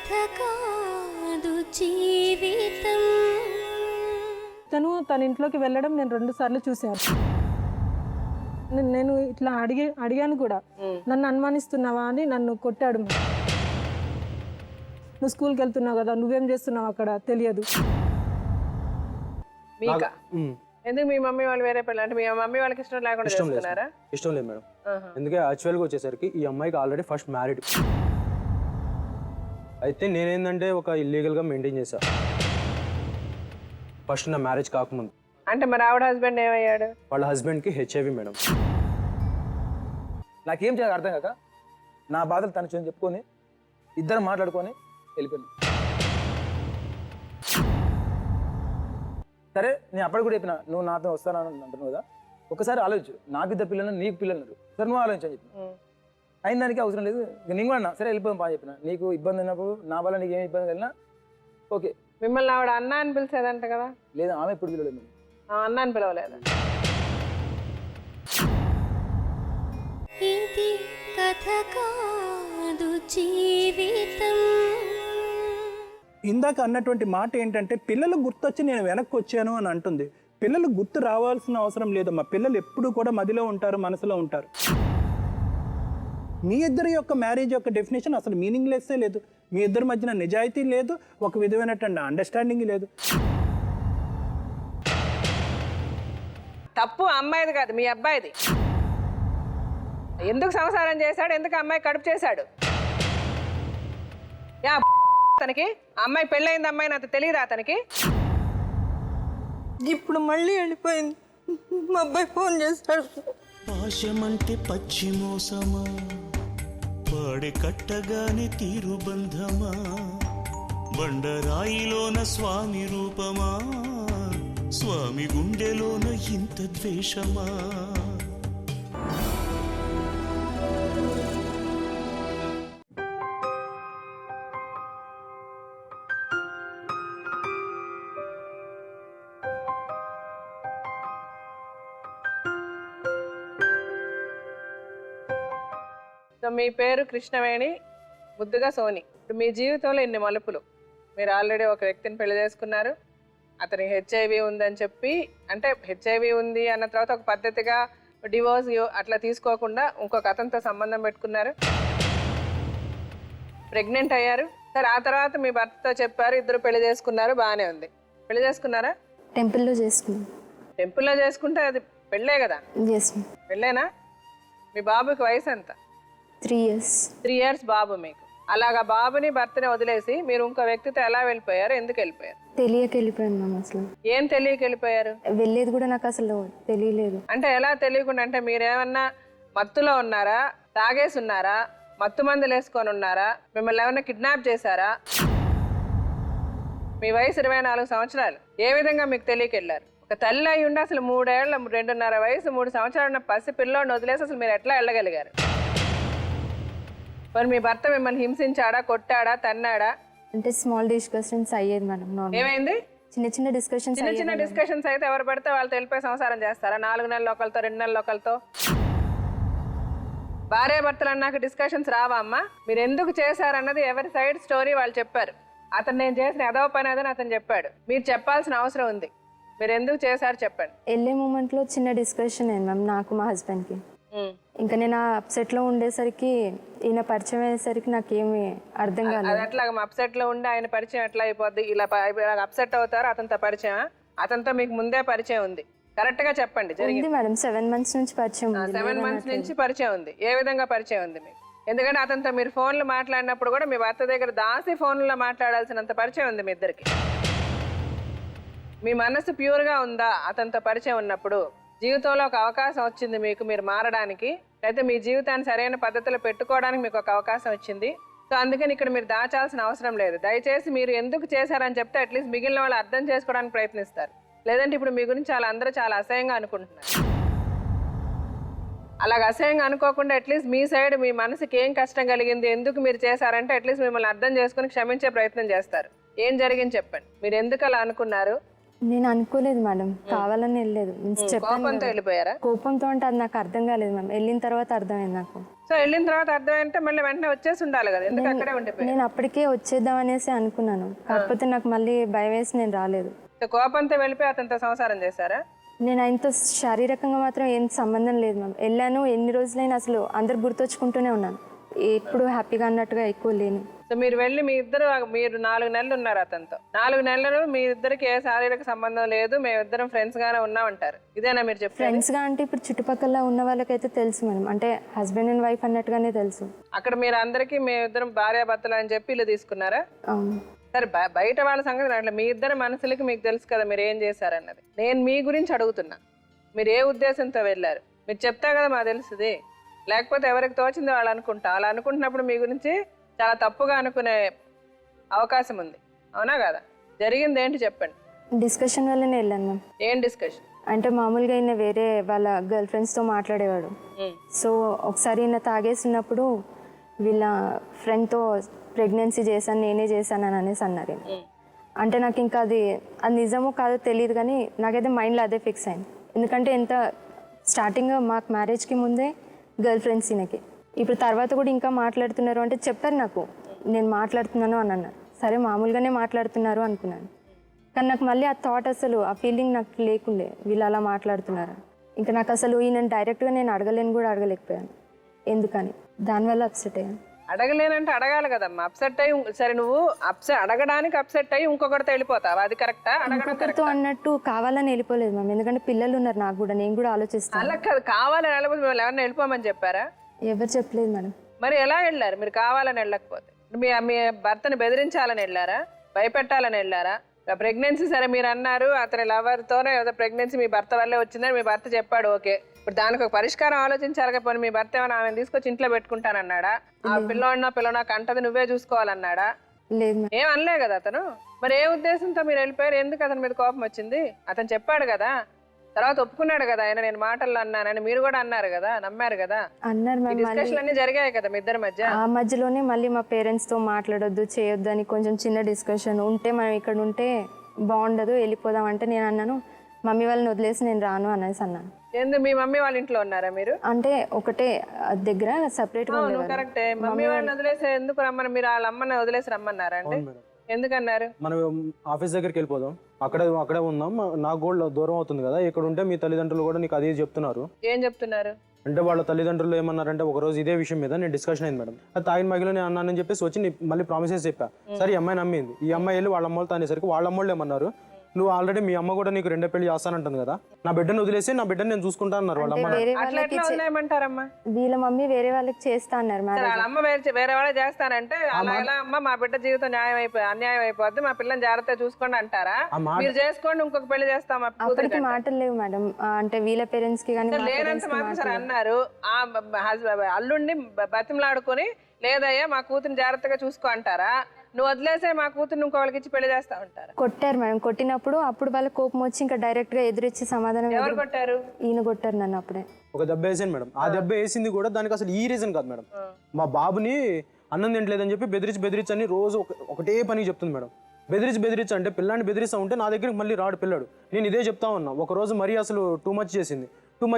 కథ కాదు జీవితం. తన ఇంట్లోకి వెళ్ళడం నేను 2 సార్లు చూశాను. నేను ఇట్లా అడిగాను కూడా, నన్ను అనుమానిస్తున్నావా అని నన్ను కొట్టాడు. నువ్వు స్కూల్కి వెళ్తున్నావు కదా, నువ్వేం చేస్తున్నావు అక్కడ తెలియదు. ఎందుకు మీ మమ్మీ వాళ్ళు వేరే పిల్లలు అంటే మీ మమ్మీ వాళ్ళకి ఇష్టం లేకుండా చేస్తున్నారా? ఇష్టం లేదు మేడం. ఎందుకంటే యాక్చువల్గా వచ్చేసరికి ఈ అమ్మాయికి ఆల్రెడీ ఫస్ట్ మ్యారీడ్. అయితే నేనేందంటే ఒక ఇల్లీగల్గా మెయింటైన్ చేశా ఫస్ట్ నా మ్యారేజ్ కాకముందు. అంటే మరి ఆవిడ హస్బెండ్ ఏమయ్యాడు? వాళ్ళ హస్బెండ్కి HIV మేడం. నాకేం చేయాలి అర్థం కాక నా బాధలు తను చెప్పుకొని ఇద్దరు మాట్లాడుకొని వెళ్ళిపోయింది. సరే నేను అప్పటికి కూడా చెప్పిన, నువ్వు నాతో వస్తానని అంటున్నావు కదా, ఒకసారి ఆలోచించు, నాకు 2 పిల్లలు నీకు పిల్లలు, సరే నువ్వు ఆలోచించని చెప్పిన. అయిన దానికి అవసరం లేదు, నేను కూడా అన్నా సరే వెళ్ళిపోదాం బాగా చెప్పిన. నీకు ఇబ్బంది అయినప్పుడు నా వల్ల నీకు ఏమి ఇబ్బంది కలిగినా ఓకే. మిమ్మల్ని ఆవిడ అన్న అని పిలిచేదంట కదా? లేదా ఆమె ఎప్పుడు పిలవలేదు. అన్న అని పిలవలేదు. ఇది కథ కాదు జీవితం. ఇందాక అన్నటువంటి మాట ఏంటంటే పిల్లలు గుర్తొచ్చి నేను వెనక్కి వచ్చాను అని అంటుంది. పిల్లలు గుర్తు రావాల్సిన అవసరం లేదు. మా పిల్లలు ఎప్పుడు కూడా మదిలో ఉంటారు, మనసులో ఉంటారు. మీ ఇద్దరి యొక్క మ్యారేజ్ యొక్క డెఫినేషన్ అసలు మీనింగ్లెస్సే లేదు. మీ ఇద్దరి మధ్యన నిజాయితీ లేదు, ఒక విధమైనటువంటి అండర్స్టాండింగ్ లేదు. తప్పు అమ్మాయిది కాదు, మీ అబ్బాయిది. ఎందుకు సంసారం చేశాడు, ఎందుకు అమ్మాయి కడుపు చేశాడు? తనకి అమ్మాయి పెళ్ళైంది, అమ్మాయిని అంత తెలియదా అతనికి? ఇప్పుడు మళ్ళీ వెళ్ళిపోయింది. మా అబ్బాయి ఫోన్ చేస్తాడు. పాశమంటే పచ్చి మోసమా, పాడి కట్టగానే తీరు బంధమా, బండరాయిలోన స్వామి రూపమా, స్వామి గుండెలోన ఇంత ద్వేషమా. మీ పేరు కృష్ణవేణి, ముద్దుగా సోని. ఇప్పుడు మీ జీవితంలో ఇన్ని మలుపులు. మీరు ఆల్రెడీ ఒక వ్యక్తిని పెళ్లి చేసుకున్నారు. అతనికి HIV ఉందని చెప్పి, అంటే HIV ఉంది అన్న తర్వాత ఒక పద్ధతిగా డివోర్స్ అట్లా తీసుకోకుండా ఇంకొక అతనితో సంబంధం పెట్టుకున్నారు. ప్రెగ్నెంట్ అయ్యారు. సరే ఆ తర్వాత మీ భర్తతో చెప్పారు, ఇద్దరు పెళ్లి చేసుకున్నారు, బాగానే ఉంది. పెళ్లి చేసుకున్నారా? టెంపుల్లో చేసుకున్నాం. టెంపుల్లో చేసుకుంటే అది పెళ్ళే కదా? పెళ్ళేనా? మీ బాబుకి వయసు ఎంత? 3 years. 3 years బాబు మీకు. అలాగా బాబుని భర్తని వదిలేసి మీరు ఇంకో వ్యక్తితో ఎలా వెళ్ళిపోయారు? ఎందుకు వెళ్ళిపోయారు? తెలియక వెళ్ళిపోయాను మ్యామ్. అసలు ఏం తెలియక వెళ్ళిపోయారు? వెళ్ళేది కూడా నాకు అసలు తెలియలేదు. అంటే ఎలా తెలియకుండా? అంటే మీరేమన్నా మత్తులో ఉన్నారా, తాగేసి ఉన్నారా, మత్తు మందులు వేసుకొని ఉన్నారా, మిమ్మల్ని ఏమన్నా కిడ్నాప్ చేశారా? మీ వయసు 24 సంవత్సరాలు. ఏ విధంగా మీకు తెలియక వెళ్ళారు? ఒక తల్లి అయి ఉండి అసలు 3 ఏళ్ల 2.5 వయసు 3 సంవత్సరాలు ఉన్న పసి పిల్లోని వదిలేసి అసలు మీరు ఎట్లా వెళ్ళగలిగారు? మరి మీ భర్త మిమ్మల్ని హింసించాడా, కొట్టాడా, తన్నాడా? అంటే స్మాల్ డిస్కషన్స్ అయ్యేది మేడం. ఏమైంది? చిన్న డిస్కషన్స్. చిన్న డిస్కషన్స్ అయితే ఎవరు పడితే వాళ్ళు తెలిపే సంసారం చేస్తారా? 4 నెలల ఒకరితో, 2 నెలల ఒకరితో. భార్య భర్తలు అన్నాక డిస్కషన్స్ రావా అమ్మా? మీరు ఎందుకు చేశారన్నది ఎవరి సైడ్ స్టోరీ వాళ్ళు చెప్పారు. అతను నేను చేసిన ఎదవ పని అదని అతను చెప్పాడు. మీరు చెప్పాల్సిన అవసరం ఉంది. మీరు ఎందుకు చేశారు చెప్పండి. వెళ్ళే మూమెంట్లో చిన్న డిస్కషన్ అయింది మ్యామ్ నాకు, మా హస్బెండ్కి. ఇంకా నేను ఆ అప్సెట్లో ఉండేసరికి ఈయన పరిచయం అయ్యేసరికి నాకేమి అర్థం కాలేదు. అది అట్లా అప్సెట్లో ఉండి ఆయన పరిచయం ఎట్లా అయిపోద్ది? ఇలా అప్సెట్ అవుతారు. అతనితో పరిచయం? అతనితో మీకు ముందే పరిచయం ఉంది, కరెక్ట్ గా చెప్పండి. జరిగింది మేడం 7 months నుంచి పరిచయం ఉంది. 7 months నుంచి పరిచయం ఉంది. ఏ విధంగా పరిచయం ఉంది మీకు? ఎందుకంటే అతనితో మీరు ఫోన్లో మాట్లాడినప్పుడు కూడా మీ భర్త దగ్గర దాసి ఫోన్లో మాట్లాడాల్సినంత పరిచయం ఉంది మీ ఇద్దరికి. మీ మనసు ప్యూర్గా ఉందా అతనితో పరిచయం ఉన్నప్పుడు? జీవితంలో ఒక అవకాశం వచ్చింది మీకు, మీరు మారడానికి, అయితే మీ జీవితాన్ని సరైన పద్ధతిలో పెట్టుకోవడానికి మీకు ఒక అవకాశం వచ్చింది. సో అందుకని ఇక్కడ మీరు దాచాల్సిన అవసరం లేదు. దయచేసి మీరు ఎందుకు చేశారని చెప్తే అట్లీస్ట్ మిగిలిన వాళ్ళు అర్థం చేసుకోవడానికి ప్రయత్నిస్తారు. లేదంటే ఇప్పుడు మీ గురించి అందరూ చాలా అసహ్యంగా అనుకుంటున్నారు. అలాగ అసహ్యంగా అనుకోకుండా అట్లీస్ట్ మీ సైడ్ మీ మనసుకి ఏం కష్టం కలిగింది, ఎందుకు మీరు చేశారంటే అట్లీస్ట్ మిమ్మల్ని అర్థం చేసుకుని క్షమించే ప్రయత్నం చేస్తారు. ఏం జరిగింది చెప్పండి. మీరు ఎందుకు అలా అనుకున్నారు? నేను అనుకోలేదు మేడం, కావాలని వెళ్ళలేదు. చెప్పాను కోపంతో కదా. వెళ్ళిపోయారా? కోపంతో అంటే అది నాకు అర్థం కాలేదు మ్యామ్, వెళ్ళిన తర్వాత అర్థమైంది నాకు. సో వెళ్ళిన తర్వాత అర్థమైంటే మళ్ళీ వెంటనే వచ్చేసి ఉండాలి కదా, ఎందుకు అక్కడే ఉండిపోయారు? నేను అప్పటికే వచ్చేద్దాం అనేసి అనుకున్నాను, కాకపోతే నాకు మళ్ళీ భయం వేసి నేను రాలేదు. సో కోపంతో వెళ్ళిపోయి అతనితో సంసారం చేశారా? నేను ఆయనతో శారీరకంగా మాత్రం ఏం సంబంధం లేదు మ్యామ్. వెళ్ళాను, ఎన్ని రోజులైనా అసలు అందరు గుర్తొచ్చుకుంటూనే ఉన్నాను, ఎప్పుడు హ్యాపీగా అన్నట్టుగా ఎక్కువ లేను. సో మీరు వెళ్ళి మీరు 4 నెలలు ఉన్నారు అతనితో. 4 నెలలు మీ ఇద్దరికి ఏ శారీరక సంబంధం లేదు, మేమిద్దరం ఫ్రెండ్స్ గానే ఉన్నామంటారు. ఇదేనా మీరు చెప్పారు? ఫ్రెండ్స్ గా అంటే ఇప్పుడు చుట్టుపక్కల ఉన్న వాళ్ళకైతే తెలుసు మేడం, అంటే హస్బెండ్ అండ్ వైఫ్ అన్నట్టుగానే తెలుసు. అక్కడ మీరు అందరికీ మేమిద్దరం భార్యాభర్తలు అని చెప్పి ఇల్లు తీసుకున్నారా? అవును. సరే బయట వాళ్ళ సంగతి అట్లా, మీ ఇద్దరు మనసులకి మీకు తెలుసు కదా మీరు ఏం చేశారన్నది. నేను మీ గురించి అడుగుతున్నా, మీరు ఏ ఉద్దేశంతో వెళ్ళారు? మీరు చెప్తా కదా మాకు తెలుసుది, లేకపోతే ఎవరికి తోచిందో వాళ్ళు అనుకుంటా. అలా అనుకుంటున్నప్పుడు మీ గురించి చాలా తప్పుగా అనుకునే అవకాశం ఉంది, అవునా కదా? జరిగింది ఏంటి చెప్పండి. డిస్కషన్ వల్లనే వెళ్ళాను మ్యామ్. ఏం డిస్కషన్? అంటే మామూలుగా ఈయన వేరే వాళ్ళ గర్ల్ ఫ్రెండ్స్తో మాట్లాడేవాడు. సో ఒకసారి ఈయన తాగేసినప్పుడు వీళ్ళ ఫ్రెండ్తో ప్రెగ్నెన్సీ చేశాను, నేనే చేశాను అని అనేసి అన్నారు. అంటే నాకు ఇంకా అది నిజమో కాదో తెలియదు, కానీ నాకైతే మైండ్లో అదే ఫిక్స్ అయింది. ఎందుకంటే స్టార్టింగ్ మాకు మ్యారేజ్కి ముందే గర్ల్ ఫ్రెండ్స్ ఈయనకి, ఇప్పుడు తర్వాత కూడా ఇంకా మాట్లాడుతున్నారు అంటే చెప్పారు నాకు, నేను మాట్లాడుతున్నాను అని అన్నారు. సరే మామూలుగానే మాట్లాడుతున్నారు అనుకున్నాను, కానీ నాకు మళ్ళీ ఆ థాట్, అసలు ఆ ఫీలింగ్ నాకు లేకుండే, వీళ్ళు అలా మాట్లాడుతున్నారు. ఇంకా నాకు అసలు ఈయన డైరెక్ట్గా నేను అడగలేకపోయాను, ఎందుకని దానివల్ల అప్సెట్ అయ్యాను. అడగలేనంటే అడగాలి కదమ్మా. అప్సెట్ అయ్యి సరే నువ్వు అడగడానికి అప్సెట్ అయ్యి ఇంకొకరితో వెళ్ళిపోతావా? అది కరెక్టా? ఇంకొకరితో అన్నట్టు కావాలని వెళ్ళిపోలేదు మ్యామ్, ఎందుకంటే పిల్లలు ఉన్నారు నాకు కూడా, నేను కూడా ఆలోచిస్తాను. అలా కాదు, కావాలని వెళ్ళకపోతే మిమ్మల్ని ఎవరిని వెళ్ళిపోమని చెప్పారా? ఎవరు చెప్పలేదు మేడం. మరి ఎలా వెళ్ళారు మీరు కావాలని వెళ్ళకపోతే? మీ భర్తని బెదిరించాలని వెళ్ళారా? భయపెట్టాలని వెళ్ళారా? ప్రెగ్నెన్సీ సరే మీరు అన్నారు అతని లవర్తోనే ఏదో ప్రెగ్నెన్సీ మీ భర్త వల్లే వచ్చిందని మీ భర్త చెప్పాడు, ఓకే. ఇప్పుడు దానికి ఒక పరిష్కారం ఆలోచించాలి కదా. మీ భర్త ఏమైనా ఆమెను తీసుకొచ్చి ఇంట్లో పెట్టుకుంటానన్నాడా? ఆ పిల్లవాడినా కంటది నువ్వే చూసుకోవాలన్నాడా? లేదు మేడం. ఏం అనలే కదా అతను. మరి ఏ ఉద్దేశంతో మీరు వెళ్ళిపోయారు? ఎందుకు అతని మీద కోపం వచ్చింది? అతను చెప్పాడు కదా, తర్వాత ఒప్పుకున్నాడు కదా ఆయన, నేను మాటల్లో అన్నానని. మీరు కూడా అన్నారు కదా, నమ్మారు కదా, అన్నారు మ్యామ్. డిస్కషన్ అన్ని జరిగాయి కదా మీ ఇద్దరి మధ్య. ఆ మధ్యలోనే మళ్ళీ మా పేరెంట్స్తో మాట్లాడొద్దు, చేయొద్దు అని కొంచెం చిన్న డిస్కషన్ ఉంటే, మనం ఇక్కడ ఉంటే బాగుండదు, వెళ్ళిపోదాం అంటే నేను అన్నాను, మమ్మీ వాళ్ళని వదిలేసి నేను రాను అనేసి అన్నాను. ఎందుకు మీ మమ్మీ వాళ్ళ ఇంట్లో ఉన్నారా మీరు? అంటే ఒకటే దగ్గర సపరేట్గా ఉండేవారు. కరెక్టే, మమ్మీ వాళ్ళని వదిలేసి ఎందుకు రమ్మని? మీరు వాళ్ళ అమ్మని వదిలేసి రమ్మన్నారా అంటే? ఎందుకన్నారు? మనం ఆఫీస్ దగ్గరికి వెళ్ళిపోదాం, అక్కడే ఉందాం, నాకు కూడా దూరం అవుతుంది కదా, ఇక్కడ ఉంటే మీ తల్లిదండ్రులు కూడా నీకు అదే చెప్తున్నారు. ఏం చెప్తున్నారు అంటే వాళ్ళ తల్లిదండ్రులు ఏమన్నారంటే, ఒక రోజు ఇదే విషయం మీద నేను డిస్కషన్ అయింది మేడం, అది తాగిన మగిలో నేను అన్నానని చెప్పేసి వచ్చి మళ్ళీ ప్రామిసెస్ చెప్పా. సరే ఈ అమ్మాయి నమ్మింది. ఈ అమ్మాయి వెళ్ళి వాళ్ళ అమ్మలతో అనేసరికి వాళ్ళ అమ్మోళ్ళు ఏమన్నారు, నువ్వు ఆల్రెడీ మీ అమ్మ కూడా నీకు 2 పెళ్లి చేస్తానంటుంది కదా, నా బిడ్డను వదిలేసి నా బిడ్డను నేను చూసుకుంటా అన్నారు వాళ్ళ అమ్మ. అట్లా ఎట్లా వదిలేయమంటారమ్మా? వీళ్ళ మమ్మీ వేరే వాళ్ళకి చేస్తా అన్నారు. వాళ్ళ అమ్మ వేరే వాళ్ళకి చేస్తానంటే అలా ఎలా అమ్మ? మా బిడ్డ జీవితం అన్యాయం అయిపోద్ది, మా పిల్లని జాగ్రత్తగా చూసుకోండి అంటారా? మీరు చేసుకోండి, ఇంకొక పెళ్లి చేస్తాం. అప్పటికి మాటలు లేవు మేడం, అంటే వీళ్ళ పేరెంట్స్ కి కానీ లేనంత మాత్రం సరే అన్నారు. ఆ అల్లుడిని బతిమలాడుకొని లేదయ్యా మా కూతురు జాగ్రత్తగా చూసుకో అంటారా? నువ్వు వదిలేసే మా కూతురు ఇంకోళ్ళకి ఇచ్చి పెళ్లి చేస్తా ఉంటారా? కొట్టారు మేడం. కొట్టినప్పుడు అప్పుడు వాళ్ళ కోపం వచ్చి ఇంకా డైరెక్ట్ గా ఎదురిచ్చి సమాధానం. ఎవరు కొట్టారు? ఈయన కొట్టారు నన్ను. అప్పుడే ఒక దెబ్బ వేసాను మేడం. ఆ దెబ్బ వేసింది కూడా దానికి అసలు ఈ రీజన్ కాదు మేడం, మా బాబుని అన్నం తింటలేదని చెప్పి బెదిరించి అని రోజు ఒకటే పని చెప్తుంది మేడం. బెదిరించి అంటే పిల్లాన్ని బెదిరిస్తా ఉంటే నా దగ్గరికి మళ్ళీ రాడు పిల్లాడు. నేను ఇదే చెప్తా ఉన్నా. ఒక రోజు మరీ అసలు టూ మచ్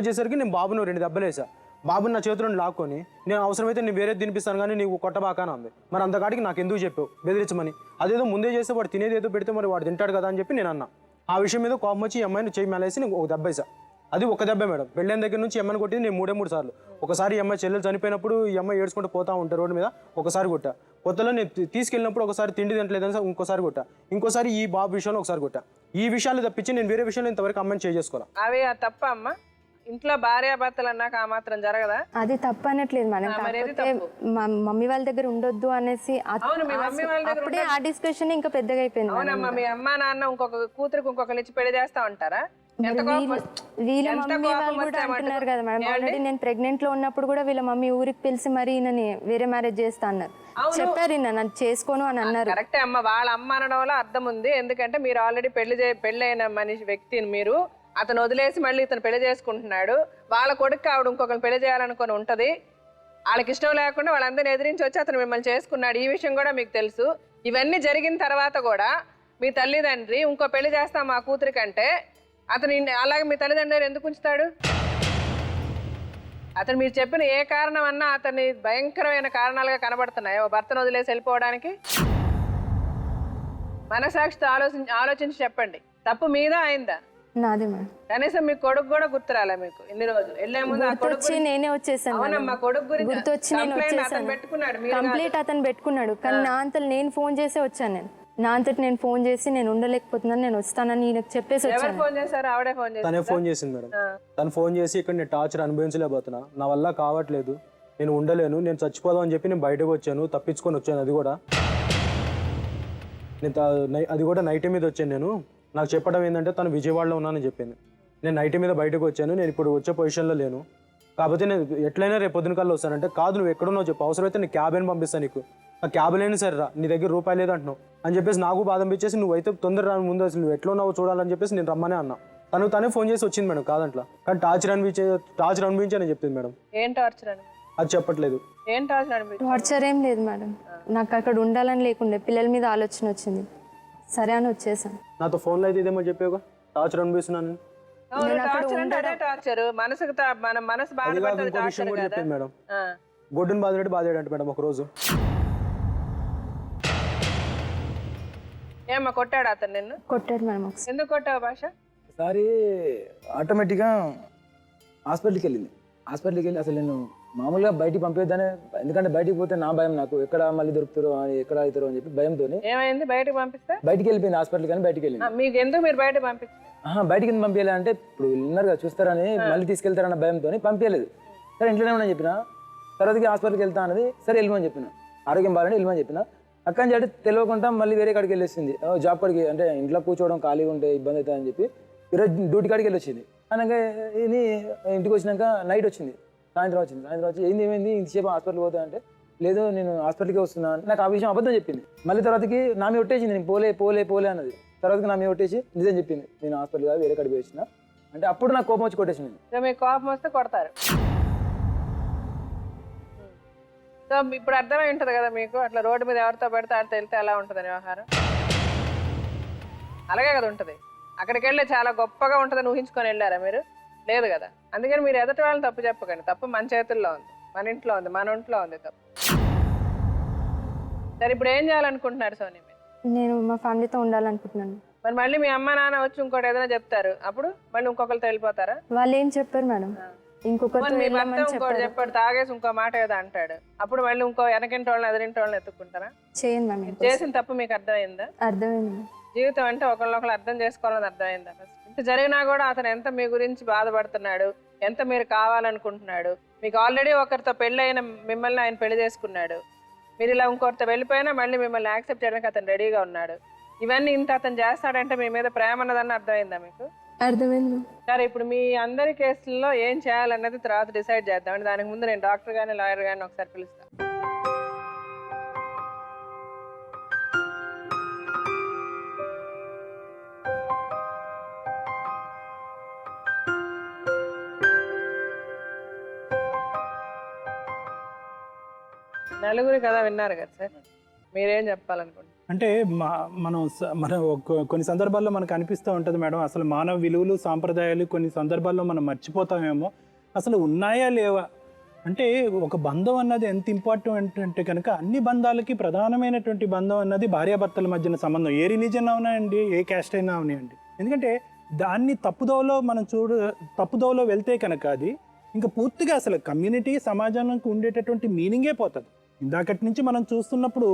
చేసేసరికి నేను బాబును 2 దెబ్బలు వేసా. బాబుని నా చేతిలో లాక్కొని, నేను అవసరమైతే నేను వేరే తినిపిస్తాను కానీ నీకు కొట్టబాకాన అంది. మరి అంతకాడికి నాకు ఎందుకు చెప్పావు బెదిరించమని? అదేదో ముందే చేస్తే వాడు తినేది ఏదో పెడితే మరి వాడు తింటాడు కదా అని చెప్పి నేను అన్నా. ఆ విషయం మీద కోపం వచ్చి ఈ అమ్మాయిని చేయి మేలేసి నేను ఒక దెబ్బ వేసా. అది ఒక దెబ్బ మేడం. పెళ్ళైన దగ్గర నుంచి అమ్మాయిని కొట్టింది నేను 3 సార్లు. ఒకసారి ఈ అమ్మాయి చెల్లెలు చనిపోయినప్పుడు ఈ అమ్మాయి ఏడ్చుకుంటూ పోతా ఉంటే రోడ్డు మీద ఒకసారి కొట్టా. కొత్తలో నేను తీసుకెళ్ళినప్పుడు ఒకసారి తిండి తింటలేదని ఇంకోసారి కొట్టా. ఇంకోసారి ఈ బాబు విషయంలో ఒకసారి కొట్టా. ఈ విషయాలు తప్పించి నేను వేరే విషయంలో ఇంతవరకు అమ్మాయిని చేసుకోవాలి. అవి తప్ప అమ్మ? ఇంట్లో భార్యాభర్తలు అన్నాక ఆ మాత్రం జరగదా? అది తప్పు అనట్లేదు మేడం, మమ్మీ వాళ్ళ దగ్గర ఉండొద్దు అనేసి అప్పుడే ఆ డిస్కషన్ ఇంకా పెద్దగా అయిపోయింది. అవునమ్మా, మీ అమ్మా నాన్న ఇంకొక కూతురికి ఇంకొకరు ఇచ్చి పెళ్లి చేస్తా ఉంటారా? వీళ్ళ మమ్మీ వాళ్ళు కూడా అంటున్నారు కదా మేడం, ఆల్రెడీ నేను ప్రెగ్నెంట్ లో ఉన్నప్పుడు కూడా వీళ్ళ మమ్మీ ఊరికి పిలిచి మరి ఈయనని వేరే మ్యారేజ్ చేస్తా అన్నారు. చెప్పారు ఈయన నన్ను చేసుకోను అని అన్నారు. కరెక్టే అమ్మ, వాళ్ళ అమ్మ అనడం వల్ల అర్థం ఉంది. ఎందుకంటే మీరు ఆల్రెడీ పెళ్ళైన వ్యక్తిని మీరు అతను వదిలేసి మళ్ళీ ఇతను పెళ్లి చేసుకుంటున్నాడు. వాళ్ళ కొడుకు ఆవిడ ఇంకొకరిని పెళ్లి చేయాలనుకొని ఉంటది. వాళ్ళకి ఇష్టం లేకుండా వాళ్ళందరినీ ఎదిరించి వచ్చి అతను మిమ్మల్ని చేసుకున్నాడు. ఈ విషయం కూడా మీకు తెలుసు. ఇవన్నీ జరిగిన తర్వాత కూడా మీ తల్లిదండ్రి ఇంకో పెళ్లి చేస్తాం మా కూతురి కంటే అతను అలాగే మీ తల్లిదండ్రులు ఎందుకు ఉంచుతాడు? అతను మీరు చెప్పిన ఏ కారణం అన్నా అతని భయంకరమైన కారణాలుగా కనబడుతున్నాయి ఓ భర్తను వదిలేసి వెళ్ళిపోవడానికి. మనసాక్షితో ఆలోచించి చెప్పండి, తప్పు మీద అయిందా? నాదే మేడం. కనీసం మీ కొడుకు కూడా గుర్తురాలే మీకు ఇన్ని రోజులు వెళ్ళే ముందు ఆ కొడుకు గుర్తొచ్చి నేనే వచ్చేసాను. అవునమ్మా, కొడుకు గురించి గుర్తొచ్చి నేను కంప్లైంట్ అతను వచ్చేసాను. పెట్టుకున్నాడు, మీరు కంప్లీట్ అతను పెట్టుకున్నాడు. కానీ నా అంతలో నేను ఫోన్ చేసే వచ్చాను. నా అంతటి నేను ఫోన్ చేసి నేను ఉండలేకపోతున్నాను, నేను వస్తానని ఈయనకు చెప్పేసి ఎవరు వచ్చాను. ఫోన్ చేశారు? ఆవిడే ఫోన్ తనే చేశారు. ఫోన్ చేసింది మేడం. తను ఫోన్ చేసి ఇక్కడ నేను టార్చర్ అనుభవించలేకపోతున్నా, నా వల్ల కావట్లేదు, నేను ఉండలేను, నేను చచ్చిపోదాం అని చెప్పి నేను బయటకు వచ్చాను, తప్పించుకొని వచ్చాను. అది కూడా అది కూడా నైట్ మీద వచ్చాను నేను. నాకు చెప్పడం ఏంటంటే తను విజయవాడలో ఉన్నానని చెప్పింది. నేను నైట్ మీద బయటకు వచ్చాను, నేను ఇప్పుడు వచ్చే పొజిషన్లో లేను, కాకపోతే నేను ఎట్లయినా రేపు పొద్దున కల్లా వస్తానంటే, కాదు నువ్వు ఎక్కడున్నావు చెప్పు, అవసరమైతే నేను క్యాబ్ అని పంపిస్తాను నీకు, ఆ క్యాబ్ లేని సరే రా, నీ దగ్గర రూపాయలు లేదంటున్నావు అని చెప్పేసి నాకు బాధ అనిపించేసి నువ్వైతే తొందర రాని ముందు అసలు నువ్వు ఎట్లా ఉన్నావో చూడాలని చెప్పేసి నేను రమ్మనే అన్నా. తనే ఫోన్ చేసి వచ్చింది మేడం కాదంట్లా, కానీ టార్చర్ అనిపించానని చెప్పింది మేడం. ఏం టార్చర్ అని అది చెప్పట్లేదు. ఏం టార్చర్ అనిపించింది? టార్చర్ ఏం లేదు మేడం, నాకు అక్కడ ఉండాలని లేకుండే, పిల్లల మీద ఆలోచన వచ్చింది, సరే అని వచ్చేసాను. నాతో ఫోన్లో అయితే ఇదేమో చెప్పావు, టార్చర్ అనిపిస్తున్నాను. టార్చర్ అంటే అదే టార్చర్, మనసుకు మన మనసు బాధపడుతుంది ఇంకో విషయం టార్చర్ కూడా కదా. చెప్పింది మేడం, గొడ్డుని బాధాడంట మేడం ఒక రోజు. ఏమ్మా కొట్టాడు అతను నిన్ను? కొట్టాడు మేడం ఒకసారి. ఎందుకు కొట్టావు భాష? ఒకసారి ఆటోమేటిక్గా హాస్పిటల్కి వెళ్ళింది. హాస్పిటల్కి వెళ్ళి అసలు నేను మామూలుగా బయటికి పంపేద్దానే, ఎందుకంటే బయటికి పోతే నా భయం, నాకు ఎక్కడ మళ్ళీ దొరుకుతారో ఎక్కడ అవుతారో అని చెప్పి భయంతో ఏమైంది? బయటకు పంపిస్తే బయటికి వెళ్ళిపోయింది, హాస్పిటల్ కానీ బయటికి వెళ్ళింది. మీకు ఎందుకు మీరు బయట పంపించారు? బయటికి ఎందుకు పంపించాలంటే ఇప్పుడు విన్నారు కదా చూస్తారని, మళ్ళీ తీసుకెళ్తారన్న భయంతో పంపించలేదు. సరే ఇంట్లోనే ఉన్నా చెప్పిన, తర్వాతకి హాస్పిటల్కి వెళ్తా అన్నది, సరే వెళ్ళమని చెప్పిన, ఆరోగ్యం బాగాలని వెళ్ళమని చెప్పిన. అక్కడి నుంచి తెలియకుండా మళ్ళీ వేరే కాడికి వెళ్ళేసింది, జాబ్ కాడికి, అంటే ఇంట్లో కూర్చోవడం ఖాళీగా ఉంటే ఇబ్బంది అవుతుంది అని చెప్పి ఈరోజు డ్యూటీ కాడికి వెళ్ళొచ్చింది. అనగా ఇది ఇంటికి వచ్చినాక నైట్ వచ్చింది, సాయంత్రం వచ్చి ఏమైంది ఇంతసేపు హాస్పిటల్కి పోతా అంటే, లేదు నేను హాస్పిటల్కి వస్తున్నా, నాకు ఆ విషయం అబద్ధం చెప్పింది. మళ్ళీ తర్వాతకి నా మీద ఒట్టేసింది, నేను పోలే అన్నది. తర్వాతకి నా మీద ఒట్టేసి నిజం చెప్పింది, నేను హాస్పిటల్ కాదు వేరే కాడికి వచ్చిన అంటే. అప్పుడు నాకు కోపం వచ్చి కొట్టేసింది. మీకు కోపం వస్తే కొడతారు. సో ఇప్పుడు అర్థమై ఉంటుంది కదా మీకు, అట్లా రోడ్డు మీద ఎవరితో పెడితే ఆడితో వెళ్తే ఎలా ఉంటుందని వ్యవహారం. అలాగే కదా ఉంటుంది. అక్కడికి వెళ్ళి చాలా గొప్పగా ఉంటుందని ఊహించుకొని వెళ్ళారా మీరు? లేదు కదా. అందుకని మీరు ఎదుటి వాళ్ళని తప్పు చెప్పకండి. తప్పు మన చేతుల్లో ఉంది, మన ఇంట్లో ఉంది, మన ఒంట్లో ఉంది తప్పు. సరే ఇప్పుడు ఏం చేయాలనుకుంటున్నారు సోని? నేను మా ఫ్యామిలీతో ఉండాలనుకుంటున్నాను. మరి మళ్ళీ మీ అమ్మ నాన్న వచ్చి ఇంకోటి ఏదైనా చెప్తారు, అప్పుడు మళ్ళీ ఇంకొకరితో వెళ్ళిపోతారా? వాళ్ళు ఏం చెప్పారు మేడం, ఇంకొకరితో మీ భర్త ఇంకోటి చెప్పాడు, తాగేసి ఇంకో మాట ఏదో అంటాడు, అప్పుడు మళ్ళీ ఇంకో వెనకింటి వాళ్ళని ఎదురింటి వాళ్ళని ఎత్తుకుంటారా? చేయను మ్యామ్. చేసిన తప్పు మీకు అర్థమైందా? అర్థమైంది. జీవితం అంటే ఒకళ్ళొకళ్ళు అర్థం చేసుకోవాలని అర్థమైందా? ఇంత జరిగినా కూడా అతను ఎంత మీ గురించి బాధపడుతున్నాడు, ఎంత మీరు కావాలనుకుంటున్నాడు. మీకు ఆల్రెడీ ఒకరితో పెళ్ళైన మిమ్మల్ని ఆయన పెళ్లి చేసుకున్నాడు, మీరు ఇలా ఇంకొకరితో వెళ్ళిపోయినా మళ్ళీ మిమ్మల్ని యాక్సెప్ట్ చేయడానికి అతను రెడీగా ఉన్నాడు. ఇవన్నీ ఇంత అతను చేస్తాడంటే మీ మీద ప్రేమ అన్నదాన్ని అర్థమైందా మీకు? అర్థమైంది. సరే ఇప్పుడు మీ అందరి కేసుల్లో ఏం చేయాలన్నది తర్వాత డిసైడ్ చేద్దాం. దానికి ముందు నేను డాక్టర్ గానీ లాయర్ గానీ ఒకసారి పిలుస్తాను. నలుగురు కదా విన్నారు కదా సార్, మీరేం చెప్పాలనుకుంటున్నారు? అంటే మనం కొన్ని సందర్భాల్లో మనకు అనిపిస్తూ ఉంటుంది మేడం, అసలు మానవ విలువలు సాంప్రదాయాలు కొన్ని సందర్భాల్లో మనం మర్చిపోతామేమో, అసలు ఉన్నాయా లేవా. అంటే ఒక బంధం అన్నది ఎంత ఇంపార్టెంట్ అంటే కనుక అన్ని బంధాలకి ప్రధానమైనటువంటి బంధం అన్నది భార్యాభర్తల మధ్యన సంబంధం. ఏ రిలీజన్ అవునాయండి, ఏ క్యాస్ట్ అయినా అవునాయండి. ఎందుకంటే దాన్ని తప్పుదోవలో వెళ్తే కనుక అది ఇంకా పూర్తిగా అసలు కమ్యూనిటీ సమాజానికి ఉండేటటువంటి మీనింగే పోతుంది. ఇందాకటి నుంచి మనం చూస్తున్నప్పుడు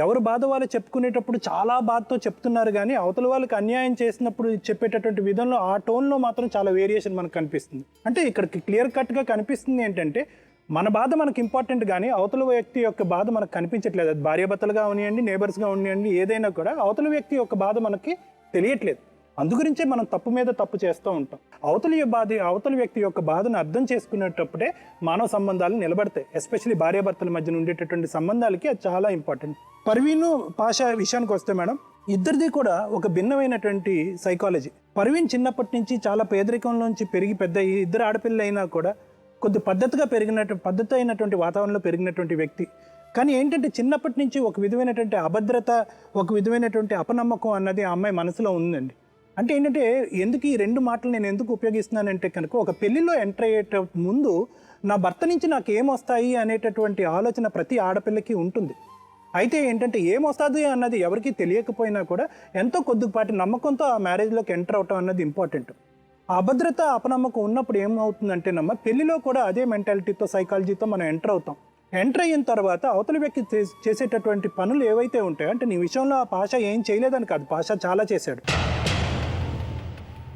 ఎవరు బాధ వాళ్ళు చెప్పుకునేటప్పుడు చాలా బాధతో చెప్తున్నారు, కానీ అవతల వాళ్ళకి అన్యాయం చేసినప్పుడు చెప్పేటటువంటి విధంలో ఆ టోన్లో మాత్రం చాలా వేరియేషన్ మనకు కనిపిస్తుంది. అంటే ఇక్కడికి క్లియర్ కట్గా కనిపిస్తుంది ఏంటంటే మన బాధ మనకు ఇంపార్టెంట్, కానీ అవతల వ్యక్తి యొక్క బాధ మనకు కనిపించట్లేదు. అది భార్యాభర్తలుగా uniయండి, నేబర్స్గా uniయండి, ఏదైనా కూడా అవతల వ్యక్తి యొక్క బాధ మనకి తెలియట్లేదు. అందుగురించే మనం తప్పు మీద తప్పు చేస్తూ ఉంటాం. అవతల వ్యక్తి యొక్క బాధను అర్థం చేసుకునేటప్పుడే మానవ సంబంధాలు నిలబడతాయి. ఎస్పెషల్లీ భార్యాభర్తల మధ్యన ఉండేటటువంటి సంబంధాలకి అది చాలా ఇంపార్టెంట్. పర్వీన్ పాషా విషయానికి వస్తే మేడం, ఇద్దరిది కూడా ఒక భిన్నమైనటువంటి సైకాలజీ. పర్వీన్ చిన్నప్పటి నుంచి చాలా పేదరికంలోంచి పెరిగి పెద్ద, ఇద్దరు ఆడపిల్లలు అయినా కూడా కొద్ది పద్ధతి అయినటువంటి వాతావరణంలో పెరిగినటువంటి వ్యక్తి. కానీ ఏంటంటే చిన్నప్పటి నుంచి ఒక విధమైనటువంటి అభద్రత, ఒక విధమైనటువంటి అపనమ్మకం అన్నది ఆ అమ్మాయి మనసులో ఉందండి. అంటే ఏంటంటే ఎందుకు ఈ రెండు మాటలు నేను ఎందుకు ఉపయోగిస్తున్నానంటే కనుక, ఒక పెళ్లిలో ఎంటర్ అయ్యేట ముందు నా భర్త నుంచి నాకు ఏమొస్తాయి అనేటటువంటి ఆలోచన ప్రతి ఆడపిల్లకి ఉంటుంది. అయితే ఏంటంటే ఏమొస్తుంది అన్నది ఎవరికి తెలియకపోయినా కూడా ఎంతో కొద్దిపాటి నమ్మకంతో ఆ మ్యారేజ్లోకి ఎంటర్ అవటం అన్నది ఇంపార్టెంట్. ఆ అభద్రత, అపనమ్మకం ఉన్నప్పుడు ఏమవుతుందంటేనమ్మా, పెళ్లిలో కూడా అదే మెంటాలిటీతో, సైకాలజీతో మనం ఎంటర్ అవుతాం. ఎంటర్ అయిన తర్వాత అవతలి వ్యక్తి చేసేటటువంటి పనులు ఏవైతే ఉంటాయో, అంటే నీ విషయంలో ఆ పాష ఏం చేయలేదని కాదు, పాష చాలా చేశాడు,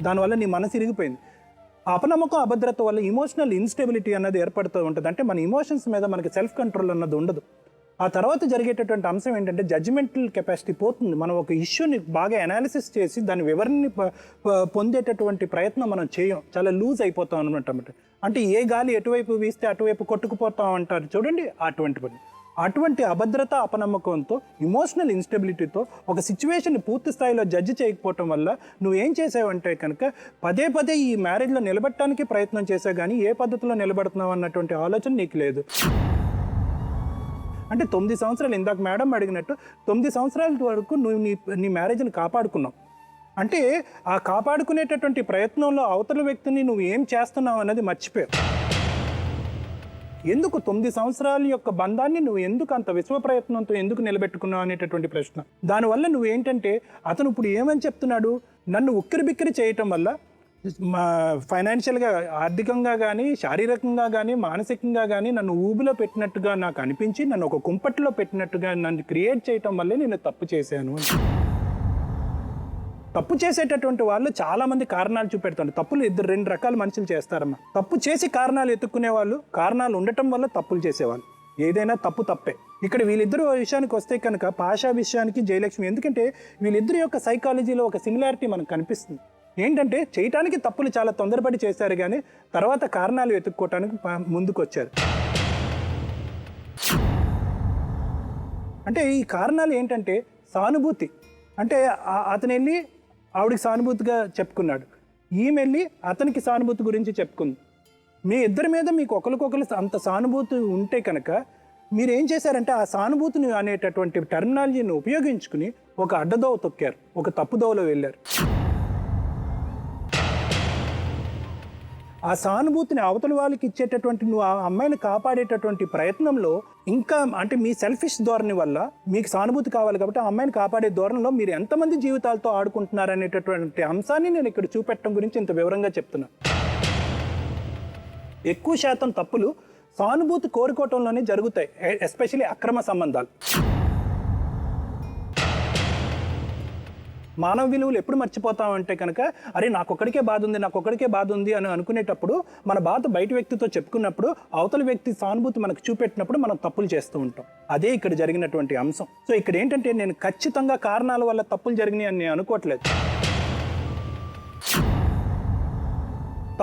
దానివల్ల నీ మనసు ఇరిగిపోయింది. ఆ అపనమ్మకం, అభద్రత వల్ల ఇమోషనల్ ఇన్స్టెబిలిటీ అన్నది ఏర్పడుతూ ఉంటుంది. అంటే మన ఇమోషన్స్ మీద మనకి సెల్ఫ్ కంట్రోల్ అన్నది ఉండదు. ఆ తర్వాత జరిగేటటువంటి అంశం ఏంటంటే జడ్జిమెంటల్ కెపాసిటీ పోతుంది. మనం ఒక ఇష్యూని బాగా అనాలిసిస్ చేసి దాని వివరణని పొందేటటువంటి ప్రయత్నం మనం చేయం, చాలా లూజ్ అయిపోతాం అనమాట. అంటే ఏ గాలి ఎటువైపు వీస్తే అటువైపు కొట్టుకుపోతాం అంటారు చూడండి, అటువంటి పని. అటువంటి అభద్రత, అపనమ్మకంతో, ఇమోషనల్ ఇన్స్టెబిలిటీతో ఒక సిచ్యువేషన్ని పూర్తి స్థాయిలో జడ్జి చేయకపోవటం వల్ల నువ్వేం చేసావంటే కనుక పదే పదే ఈ మ్యారేజ్లో నిలబెట్టడానికి ప్రయత్నం చేసావు, కానీ ఏ పద్ధతిలో నిలబడుతున్నావు అన్నటువంటి ఆలోచన నీకు లేదు. అంటే 9 సంవత్సరాలు, ఇందాక మేడం అడిగినట్టు 9 సంవత్సరాల వరకు నువ్వు నీ మ్యారేజ్ని కాపాడుకున్నావు. అంటే ఆ కాపాడుకునేటటువంటి ప్రయత్నంలో అవతల వ్యక్తిని నువ్వు ఏం చేస్తున్నావు అన్నది మర్చిపోయావు. ఎందుకు 9 సంవత్సరాల యొక్క బంధాన్ని నువ్వు ఎందుకు అంత విశ్వ ప్రయత్నంతో ఎందుకు నిలబెట్టుకున్నావు అనేటటువంటి ప్రశ్న. దానివల్ల నువ్వేంటంటే అతను ఇప్పుడు ఏమని చెప్తున్నాడు, నన్ను ఉక్కిరి బిక్కిరి చేయటం వల్ల ఫైనాన్షియల్గా, ఆర్థికంగా కానీ, శారీరకంగా కానీ, మానసికంగా కానీ నన్ను ఊబిలో పెట్టినట్టుగా నాకు అనిపించి, నన్ను ఒక కుంపట్లో పెట్టినట్టుగా నన్ను క్రియేట్ చేయటం వల్లే నేను తప్పు చేశాను. తప్పు చేసేటటువంటి వాళ్ళు చాలామంది కారణాలు చూపెడతారు. తప్పులు 2 రకాల మనుషులు చేస్తారమ్మా. తప్పు చేసి కారణాలు ఎత్తుక్కునే వాళ్ళు, కారణాలు ఉండటం వల్ల తప్పులు చేసేవాళ్ళు. ఏదైనా తప్పే. ఇక్కడ వీళ్ళిద్దరు విషయానికి వస్తే కనుక, పాషా విషయానికి జయలక్ష్మి, ఎందుకంటే వీళ్ళిద్దరి యొక్క సైకాలజీలో ఒక సిమిలారిటీ మనకు కనిపిస్తుంది. ఏంటంటే చేయటానికి తప్పులు చాలా తొందరపడి చేశారు, కానీ తర్వాత కారణాలు వెతుక్కోవటానికి ముందుకు వచ్చారు. అంటే ఈ కారణాలు ఏంటంటే సానుభూతి. అంటే అతను వెళ్ళి ఆవిడికి సానుభూతిగా చెప్పుకున్నాడు, ఈమె వెళ్ళి అతనికి సానుభూతి గురించి చెప్పుకుంది. మీ ఇద్దరి మీద మీకు ఒకరికొకరు అంత సానుభూతి ఉంటే కనుక మీరు ఏం చేశారంటే ఆ సానుభూతిని అనేటటువంటి టెర్మినాలజీని ఉపయోగించుకుని ఒక అడ్డదోవ తొక్కారు, ఒక తప్పుదోవలో వెళ్ళారు. ఆ సానుభూతిని అవతల వాళ్ళకి ఇచ్చేటటువంటి, నువ్వు ఆ అమ్మాయిని కాపాడేటటువంటి ప్రయత్నంలో ఇంకా అంటే మీ సెల్ఫిష్ ధోరణి వల్ల మీకు సానుభూతి కావాలి కాబట్టి ఆ అమ్మాయిని కాపాడే ధోరణిలో మీరు ఎంతమంది జీవితాలతో ఆడుకుంటున్నారనేటటువంటి అంశాన్ని నేను ఇక్కడ చూపెట్టడం గురించి ఇంత వివరంగా చెప్తున్నా. ఎక్కువ శాతం తప్పులు సానుభూతి కోరుకోవటంలోనే జరుగుతాయి, ఎస్పెషల్లీ అక్రమ సంబంధాలు. మానవ విలువలు ఎప్పుడు మర్చిపోతామంటే కనుక, అరే నాకొక్కడికే బాధ ఉంది అని అనుకునేటప్పుడు, మన బాధ బయట వ్యక్తితో చెప్పుకున్నప్పుడు అవతల వ్యక్తి సానుభూతి మనకు చూపెట్టినప్పుడు మనం తప్పులు చేస్తూ ఉంటాం. అదే ఇక్కడ జరిగినటువంటి అంశం. సో ఇక్కడ ఏంటంటే నేను ఖచ్చితంగా కారణాల వల్ల తప్పులు జరిగినాయి అని నేను అనుకోవట్లేదు.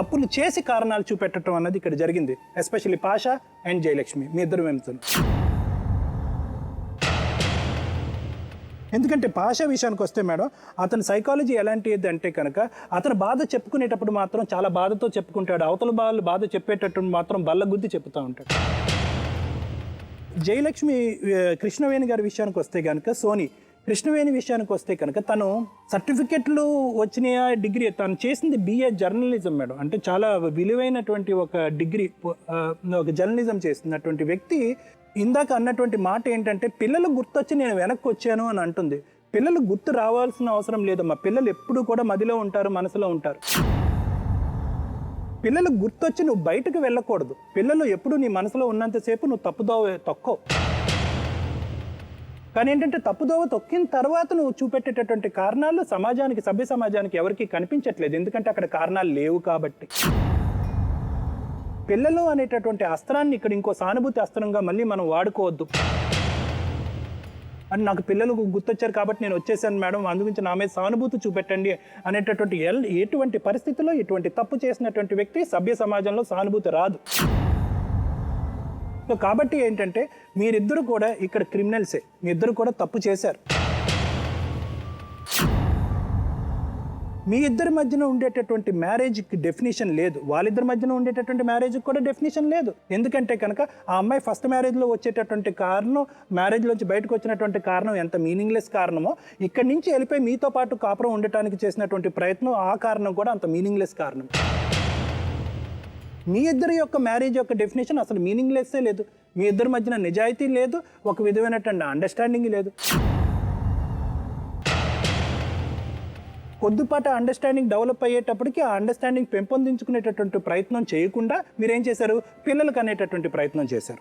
తప్పులు చేసి కారణాలు చూపెట్టడం అన్నది ఇక్కడ జరిగింది, ఎస్పెషల్లీ పాషా అండ్ జయలక్ష్మి, మీ ఇద్దరు వెంతులు. ఎందుకంటే పాషా విషయానికి వస్తే మేడం, అతని సైకాలజీ ఎలాంటిది అంటే కనుక, అతను బాధ చెప్పుకునేటప్పుడు మాత్రం చాలా బాధతో చెప్పుకుంటాడు, అవతల వాళ్ళు బాధ చెప్పేటట్టు మాత్రం బల్లగుద్ది చెప్తూ ఉంటాడు. జయలక్ష్మి కృష్ణవేణి గారి విషయానికి వస్తే కనుక, సోని కృష్ణవేణి విషయానికి వస్తే కనుక, తను సర్టిఫికెట్లు వచ్చిన డిగ్రీ, తను చేసింది BA జర్నలిజం మేడం. అంటే చాలా విలువైనటువంటి ఒక డిగ్రీ, ఒక జర్నలిజం చేస్తున్నటువంటి వ్యక్తి ఇందాక అన్నటువంటి మాట ఏంటంటే, పిల్లలు గుర్తొచ్చి నేను వెనక్కి వచ్చాను అని అంటుంది. పిల్లలు గుర్తు రావాల్సిన అవసరం లేదమ్మా. పిల్లలు ఎప్పుడు కూడా మదిలో ఉంటారు, మనసులో ఉంటారు. పిల్లలు గుర్తొచ్చి నువ్వు బయటకు వెళ్ళకూడదు. పిల్లలు ఎప్పుడు నీ మనసులో ఉన్నంతసేపు నువ్వు తప్పుదోవ తొక్కో. కానీ ఏంటంటే తప్పుదోవ తొక్కిన తర్వాత నువ్వు చూపెట్టేటటువంటి కారణాలు సమాజానికి, సభ్య సమాజానికి ఎవరికి కనిపించట్లేదు, ఎందుకంటే అక్కడ కారణాలు లేవు కాబట్టి. పిల్లలు అనేటటువంటి అస్త్రాన్ని ఇక్కడ ఇంకో సానుభూతి అస్త్రంగా మళ్ళీ మనం వాడుకోవద్దు. అని నాకు పిల్లలు గుర్తొచ్చారు కాబట్టి నేను వచ్చేసాను మేడం, అందుగురించి నా మీద సానుభూతి చూపెట్టండి అనేటటువంటి ఎటువంటి పరిస్థితుల్లో ఇటువంటి తప్పు చేసినటువంటి వ్యక్తి సభ్య సమాజంలో సానుభూతి రాదు. సో కాబట్టి ఏంటంటే మీరిద్దరు కూడా ఇక్కడ క్రిమినల్సే, మీ ఇద్దరు కూడా తప్పు చేశారు. మీ ఇద్దరి మధ్యన ఉండేటటువంటి మ్యారేజ్కి డెఫినేషన్ లేదు, వాళ్ళిద్దరి మధ్యన ఉండేటటువంటి మ్యారేజ్కి కూడా డెఫినేషన్ లేదు. ఎందుకంటే కనుక ఆ అమ్మాయి ఫస్ట్ మ్యారేజ్లో వచ్చేటటువంటి కారణం, మ్యారేజ్లోంచి బయటకు వచ్చినటువంటి కారణం ఎంత మీనింగ్లెస్ కారణమో, ఇక్కడి నుంచి వెళ్ళిపోయి మీతో పాటు కాపురం ఉండటానికి చేసినటువంటి ప్రయత్నం, ఆ కారణం కూడా అంత మీనింగ్లెస్ కారణం. మీ ఇద్దరి యొక్క మ్యారేజ్ యొక్క డెఫినేషన్ అసలు మీనింగ్లెస్సే లేదు. మీ ఇద్దరి మధ్యన నిజాయితీ లేదు, ఒక విధమైనటువంటి అండర్స్టాండింగ్ లేదు. కొద్దిపాటి అండర్స్టాండింగ్ డెవలప్ అయ్యేటప్పటికి ఆ అండర్స్టాండింగ్ పెంపొందించుకునేటటువంటి ప్రయత్నం చేయకుండా మీరేం చేశారు, పిల్లలకు అనేటటువంటి ప్రయత్నం చేశారు.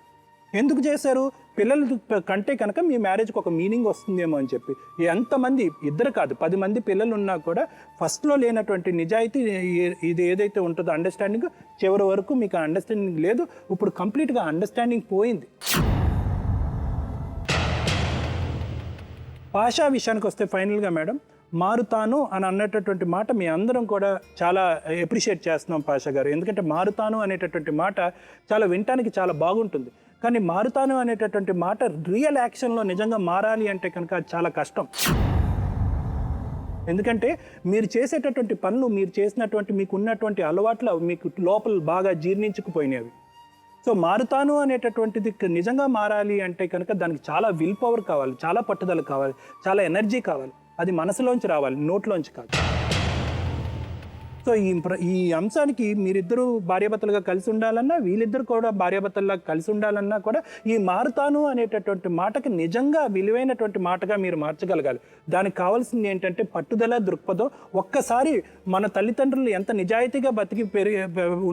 ఎందుకు చేశారు? పిల్లల కంటే కనుక మీ మ్యారేజ్కి ఒక మీనింగ్ వస్తుందేమో అని చెప్పి. ఎంతమంది, ఇద్దరు కాదు 10 మంది పిల్లలు ఉన్నా కూడా ఫస్ట్లో లేనటువంటి నిజాయితీ ఇది ఏదైతే ఉంటుందో అండర్స్టాండింగ్, చివరి వరకు మీకు అండర్స్టాండింగ్ లేదు. ఇప్పుడు కంప్లీట్గా అండర్స్టాండింగ్ పోయింది. భాషా విషయానికి వస్తే ఫైనల్గా మేడం, మారుతాను అని అన్నటువంటి మాట మీ అందరం కూడా చాలా అప్రిషియేట్ చేస్తున్నాం పాషా గారు. ఎందుకంటే మారుతాను అనేటటువంటి మాట చాలా వినటానికి చాలా బాగుంటుంది, కానీ మారుతాను అనేటటువంటి మాట రియల్ యాక్షన్లో నిజంగా మారాలి అంటే కనుక అది చాలా కష్టం. ఎందుకంటే మీరు చేసేటటువంటి పనులు, మీరు చేసినటువంటి మీకు ఉన్నటువంటి అలవాట్లు మీకు లోపల బాగా జీర్ణించుకుపోయినవి. సో మారుతాను అనేటటువంటిది నిజంగా మారాలి అంటే కనుక దానికి చాలా విల్ పవర్ కావాలి, చాలా పట్టుదల కావాలి, చాలా ఎనర్జీ కావాలి. అది మనసులోంచి రావాలి, నోట్లోంచి కాదు. సో ఈ అంశానికి మీరిద్దరూ భార్యాభర్తలుగా కలిసి ఉండాలన్నా, వీళ్ళిద్దరు కూడా భార్యాభర్తలుగా కలిసి ఉండాలన్నా కూడా ఈ మారుతాను అనేటటువంటి మాటకి నిజంగా విలువైనటువంటి మాటగా మీరు మార్చగలగాలి. దానికి కావాల్సింది ఏంటంటే పట్టుదల, దృక్పథం. ఒక్కసారి మన తల్లిదండ్రులు ఎంత నిజాయితీగా బతికి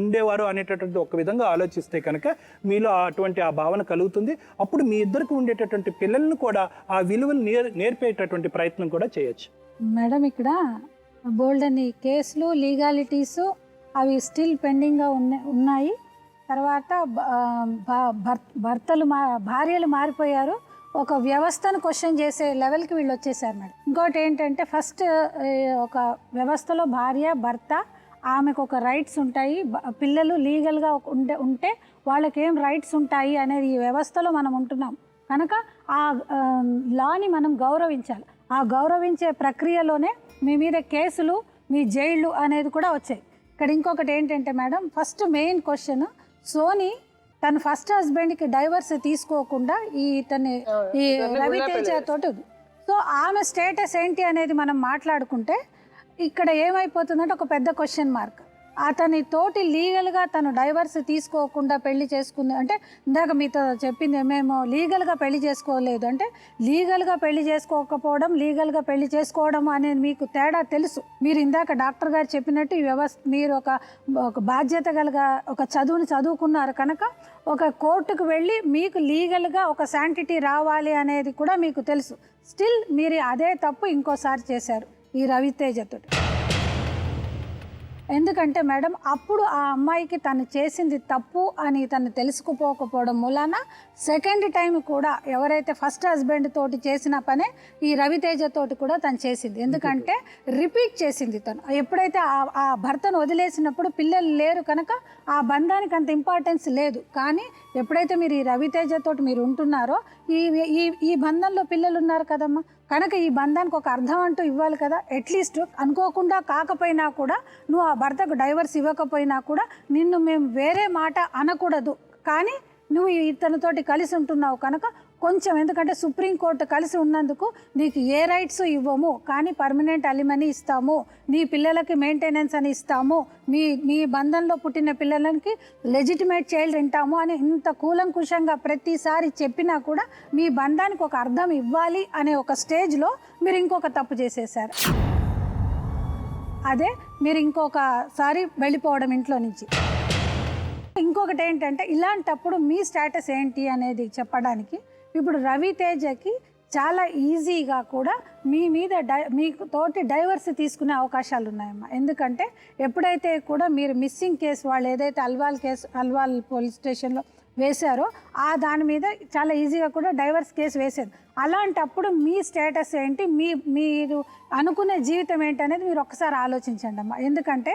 ఉండేవారు అనేటటువంటి ఒక విధంగా ఆలోచిస్తే కనుక మీలో అటువంటి ఆ భావన కలుగుతుంది. అప్పుడు మీ ఇద్దరికి ఉండేటటువంటి పిల్లలను కూడా ఆ విలువలు నేర్పేటటువంటి ప్రయత్నం కూడా చేయొచ్చు. మేడం, ఇక్కడ బోల్డ్ అని కేసులు, లీగాలిటీసు అవి స్టిల్ పెండింగ్గా ఉన్నాయి. తర్వాత భార్యలు మారిపోయారు, ఒక వ్యవస్థను క్వశ్చన్ చేసే లెవెల్కి వీళ్ళు వచ్చేసారు మేడం. ఇంకోటి ఏంటంటే, ఫస్ట్ ఒక వ్యవస్థలో భార్య, భర్త, ఆమెకు ఒక రైట్స్ ఉంటాయి, పిల్లలు లీగల్గా ఉంటే వాళ్ళకి ఏం రైట్స్ ఉంటాయి అనేది ఈ వ్యవస్థలో మనం ఉంటున్నాం కనుక ఆ లాని మనం గౌరవించాలి. ఆ గౌరవించే ప్రక్రియలోనే మీ మీద కేసులు, మీ జైళ్ళు అనేది కూడా వచ్చాయి. ఇక్కడ ఇంకొకటి ఏంటంటే madam, first main question, Soni తన ఫస్ట్ హస్బెండ్కి డైవర్స్ తీసుకోకుండా ఈ రవితేజ తోటి, సో ఆమె స్టేటస్ ఏంటి అనేది మనం మాట్లాడుకుంటే ఇక్కడ ఏమైపోతుందంటే ఒక పెద్ద క్వశ్చన్ మార్క్. అతని తోటి లీగల్గా తను డైవర్స్ తీసుకోకుండా పెళ్లి చేసుకుంది అంటే, ఇందాక మీతో చెప్పింది మేము లీగల్గా పెళ్లి చేసుకోలేదు అంటే, లీగల్గా పెళ్లి చేసుకోకపోవడం, లీగల్గా పెళ్లి చేసుకోవడం అనేది మీకు తేడా తెలుసు. మీరు ఇందాక డాక్టర్ గారు చెప్పినట్టు ఈ వ్యవస్థ, మీరు ఒక బాధ్యత గలగా ఒక చదువుని చదువుకున్నారు కనుక ఒక కోర్టుకు వెళ్ళి మీకు లీగల్గా ఒక శాంటిటీ రావాలి అనేది కూడా మీకు తెలుసు. స్టిల్ మీరు అదే తప్పు ఇంకోసారి చేశారు ఈ రవితేజతో. ఎందుకంటే మేడం, అప్పుడు ఆ అమ్మాయికి తను చేసింది తప్పు అని తను తెలుసుకుపోకపోవడం మూలాన సెకండ్ టైం కూడా ఎవరైతే ఫస్ట్ హస్బెండ్ తోటి చేసిన పనే ఈ రవితేజ తోటి కూడా తను చేసింది. ఎందుకంటే రిపీట్ చేసింది తను. ఎప్పుడైతే ఆ భర్తను వదిలేసినప్పుడు పిల్లలు లేరు కనుక ఆ బంధానికి అంత ఇంపార్టెన్స్ లేదు. కానీ ఎప్పుడైతే మీరు ఈ రవితేజ తోటి మీరు ఉంటున్నారో, ఈ బంధంలో పిల్లలు ఉన్నారు కదమ్మా, కనుక ఈ బంధానికి ఒక అర్థం అంటూ ఇవ్వాలి కదా. అట్లీస్ట్ అనుకోకుండా కాకపోయినా కూడా, నువ్వు ఆ భర్తకు డైవర్స్ ఇవ్వకపోయినా కూడా నిన్ను మేము వేరే మాట అనకూడదు, కానీ నువ్వు ఇతనితోటి కలిసి ఉంటున్నావు కనుక కొంచెం, ఎందుకంటే సుప్రీంకోర్టు కలిసి ఉన్నందుకు నీకు ఏ రైట్స్ ఇవ్వము, కానీ పర్మనెంట్ అలిమనీ ఇస్తాము, నీ పిల్లలకి మెయింటెనెన్స్ అని ఇస్తాము, మీ బంధంలో పుట్టిన పిల్లలకి లెజిటిమేట్ చైల్డ్ వింటాము అని ఇంత కూలంకుషంగా ప్రతిసారి చెప్పినా కూడా మీ బంధానికి ఒక అర్థం ఇవ్వాలి అనే ఒక స్టేజ్లో మీరు ఇంకొక తప్పు చేసేసారు. అదే మీరు ఇంకొకసారి వెళ్ళిపోవడం ఇంట్లో నుంచి. ఇంకొకటి ఏంటంటే, ఇలాంటప్పుడు మీ స్టేటస్ ఏంటి అనేది చెప్పడానికి ఇప్పుడు రవితేజకి చాలా ఈజీగా కూడా మీ మీద మీకు తోటి డైవర్స్ తీసుకునే అవకాశాలు ఉన్నాయమ్మా. ఎందుకంటే ఎప్పుడైతే కూడా మీరు మిస్సింగ్ కేసు, వాళ్ళు ఏదైతే అల్వాల్ పోలీస్ స్టేషన్లో వేశారో దాని మీద చాలా ఈజీగా కూడా డైవర్స్ కేసు వేసేది. అలాంటప్పుడు మీ స్టేటస్ ఏంటి, మీరు అనుకునే జీవితం ఏంటి అనేది మీరు ఒక్కసారి ఆలోచించండి అమ్మా. ఎందుకంటే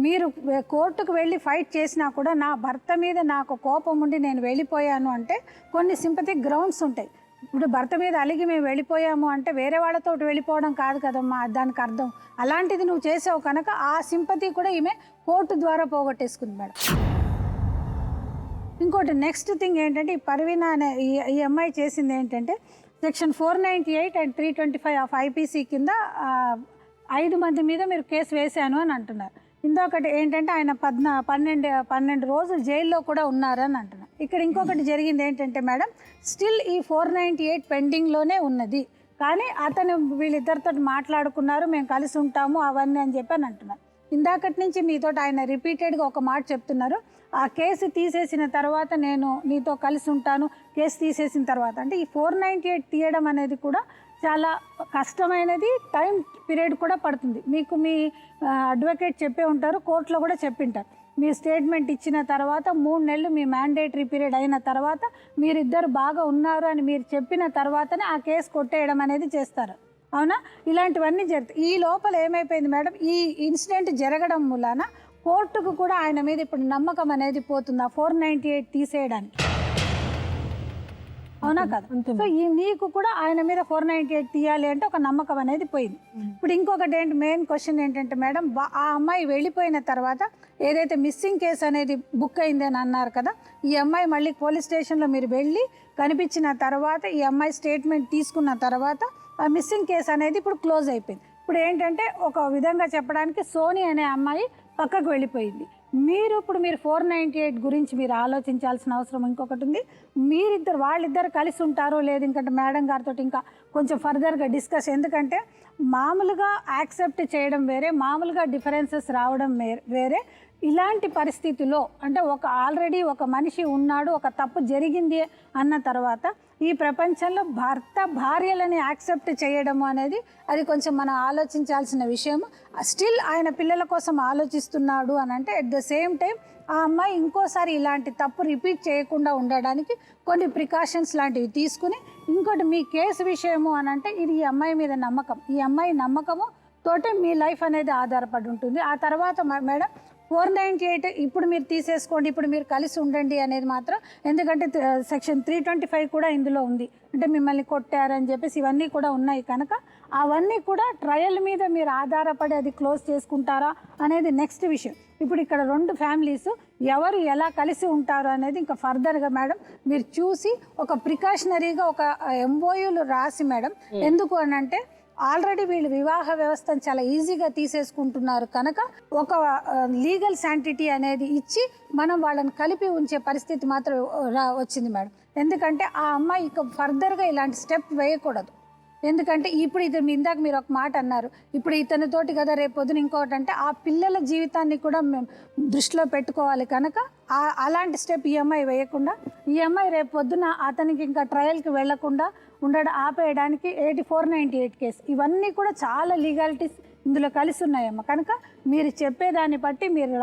మీరు కోర్టుకు వెళ్ళి ఫైట్ చేసినా కూడా, నా భర్త మీద నాకు కోపం ఉండి నేను వెళ్ళిపోయాను అంటే కొన్ని సింపథిక్ గ్రౌండ్స్ ఉంటాయి. ఇప్పుడు భర్త మీద అలిగి మేము వెళ్ళిపోయాము అంటే వేరే వాళ్ళతో వెళ్ళిపోవడం కాదు కదమ్మా దానికి అర్థం. అలాంటిది నువ్వు చేసావు కనుక ఆ సింపతి కూడా ఈమె కోర్టు ద్వారా పోగొట్టేసుకుంది మేడం. ఇంకోటి నెక్స్ట్ థింగ్ ఏంటంటే ఈ పర్వీణ అనే ఈ అమ్మాయి చేసింది ఏంటంటే సెక్షన్ 498 అండ్ 325 ఆఫ్ ఐపీసీ కింద 5 మంది మీద మీరు కేసు వేశాను అని అంటున్నారు. ఇంకొకటి ఏంటంటే ఆయన 12 రోజులు జైల్లో కూడా ఉన్నారని అంటున్నారు. ఇక్కడ ఇంకొకటి జరిగింది ఏంటంటే మేడం స్టిల్ ఈ 498 పెండింగ్లోనే ఉన్నది. కానీ అతను వీళ్ళిద్దరితో మాట్లాడుకున్నారు, మేము కలిసి ఉంటాము అవన్నీ అని చెప్పి అని అంటున్నారు. ఇందాకటి నుంచి మీతో ఆయన రిపీటెడ్గా ఒక మాట చెప్తున్నారు, ఆ కేసు తీసేసిన తర్వాత నేను నీతో కలిసి ఉంటాను, కేసు తీసేసిన తర్వాత. అంటే ఈ 498 తీయడం అనేది కూడా చాలా కష్టమైనది, టైం పీరియడ్ కూడా పడుతుంది. మీకు మీ అడ్వకేట్ చెప్పే ఉంటారు, కోర్టులో కూడా చెప్పింటారు. మీ స్టేట్మెంట్ ఇచ్చిన తర్వాత 3 నెలలు మీ మ్యాండేటరీ పీరియడ్ అయిన తర్వాత మీరిద్దరు బాగా ఉన్నారు అని మీరు చెప్పిన తర్వాతనే ఆ కేసు కొట్టేయడం అనేది చేస్తారు. అవునా? ఇలాంటివన్నీ జరుగుతాయి. ఈ లోపల ఏమైపోయింది మేడం, ఈ ఇన్సిడెంట్ జరగడం మూలాన కోర్టుకు కూడా ఆయన మీద ఇప్పుడు నమ్మకం అనేది పోతుంది ఆ 498 తీసేయడానికి. అవునా కదా? సో ఈ నీకు కూడా ఆయన మీద 498 తీయాలి అంటే ఒక నమ్మకం అనేది పోయింది. ఇప్పుడు ఇంకొకటి ఏంటి, మెయిన్ క్వశ్చన్ ఏంటంటే మేడం, ఆ అమ్మాయి వెళ్ళిపోయిన తర్వాత ఏదైతే మిస్సింగ్ కేసు అనేది బుక్ అయింది అని అన్నారు కదా, ఈ అమ్మాయి మళ్ళీ పోలీస్ స్టేషన్లో మీరు వెళ్ళి కనిపించిన తర్వాత ఈ అమ్మాయి స్టేట్మెంట్ తీసుకున్న తర్వాత ఆ మిస్సింగ్ కేసు అనేది ఇప్పుడు క్లోజ్ అయిపోయింది. ఇప్పుడు ఏంటంటే ఒక విధంగా చెప్పడానికి సోని అనే అమ్మాయి పక్కకు వెళ్ళిపోయింది. మీరు 498 గురించి మీరు ఆలోచించాల్సిన అవసరం ఇంకొకటి ఉంది. వాళ్ళిద్దరు కలిసి ఉంటారో లేదు ఇంకంటే మేడం గారితో ఇంకా కొంచెం ఫర్దర్గా డిస్కస్. ఎందుకంటే మామూలుగా యాక్సెప్ట్ చేయడం వేరే, మామూలుగా డిఫరెన్సెస్ రావడం వేరే. ఇలాంటి పరిస్థితిలో అంటే ఆల్రెడీ ఒక మనిషి ఉన్నాడు, ఒక తప్పు జరిగింది అన్న తర్వాత ఈ ప్రపంచంలో భార్యలని యాక్సెప్ట్ చేయడము అనేది అది కొంచెం మనం ఆలోచించాల్సిన విషయం. స్టిల్ ఆయన పిల్లల కోసం ఆలోచిస్తున్నాడు అని అంటే అట్ ద సేమ్ టైం ఆ అమ్మాయి ఇంకోసారి ఇలాంటి తప్పు రిపీట్ చేయకుండా ఉండడానికి కొన్ని ప్రికాషన్స్ లాంటివి తీసుకుని, ఇంకోటి మీ కేసు విషయము అని అంటే ఇది ఈ అమ్మాయి మీద నమ్మకం, ఈ అమ్మాయి నమ్మకము తోటే మీ లైఫ్ అనేది ఆధారపడి ఉంటుంది. ఆ తర్వాత మేడం 498 ఇప్పుడు మీరు తీసేసుకోండి, ఇప్పుడు మీరు కలిసి ఉండండి అనేది మాత్రం, ఎందుకంటే సెక్షన్ 325 కూడా ఇందులో ఉంది. అంటే మిమ్మల్ని కొట్టారని చెప్పేసి ఇవన్నీ కూడా ఉన్నాయి కనుక అవన్నీ కూడా ట్రయల్ మీద మీరు ఆధారపడి అది క్లోజ్ చేసుకుంటారా అనేది నెక్స్ట్ విషయం. ఇప్పుడు ఇక్కడ 2 ఫ్యామిలీస్ ఎవరు ఎలా కలిసి ఉంటారు అనేది ఇంకా ఫర్దర్గా మేడం మీరు చూసి ఒక ప్రికాషనరీగా ఒక ఎంఓయూలు రాసి మేడం, ఎందుకు అని అంటే ఆల్రెడీ వీళ్ళు వివాహ వ్యవస్థను చాలా ఈజీగా తీసేసుకుంటున్నారు కనుక ఒక లీగల్ శాంటిటీ అనేది ఇచ్చి మనం వాళ్ళని కలిపి ఉంచే పరిస్థితి మాత్రం వచ్చింది మేడం. ఎందుకంటే ఆ అమ్మాయి ఇక ఫర్దర్గా ఇలాంటి స్టెప్ వేయకూడదు. ఎందుకంటే ఇప్పుడు ఇందాక మీరు ఒక మాట అన్నారు, ఇప్పుడు ఇతనితోటి కదా రేపు పొద్దున ఇంకోటి అంటే ఆ పిల్లల జీవితాన్ని కూడా మేము దృష్టిలో పెట్టుకోవాలి కనుక అలాంటి స్టెప్ ఈఎంఐ వేయకుండా, ఈఎంఐ రేపు పొద్దున అతనికి ఇంకా ట్రయల్కి వెళ్లకుండా ఆపేయడానికి 498 కేసు ఇవన్నీ కూడా చాలా లీగాలిటీస్ ఇందులో కలిసి ఉన్నాయమ్మ. కనుక మీరు చెప్పేదాన్ని బట్టి మీరు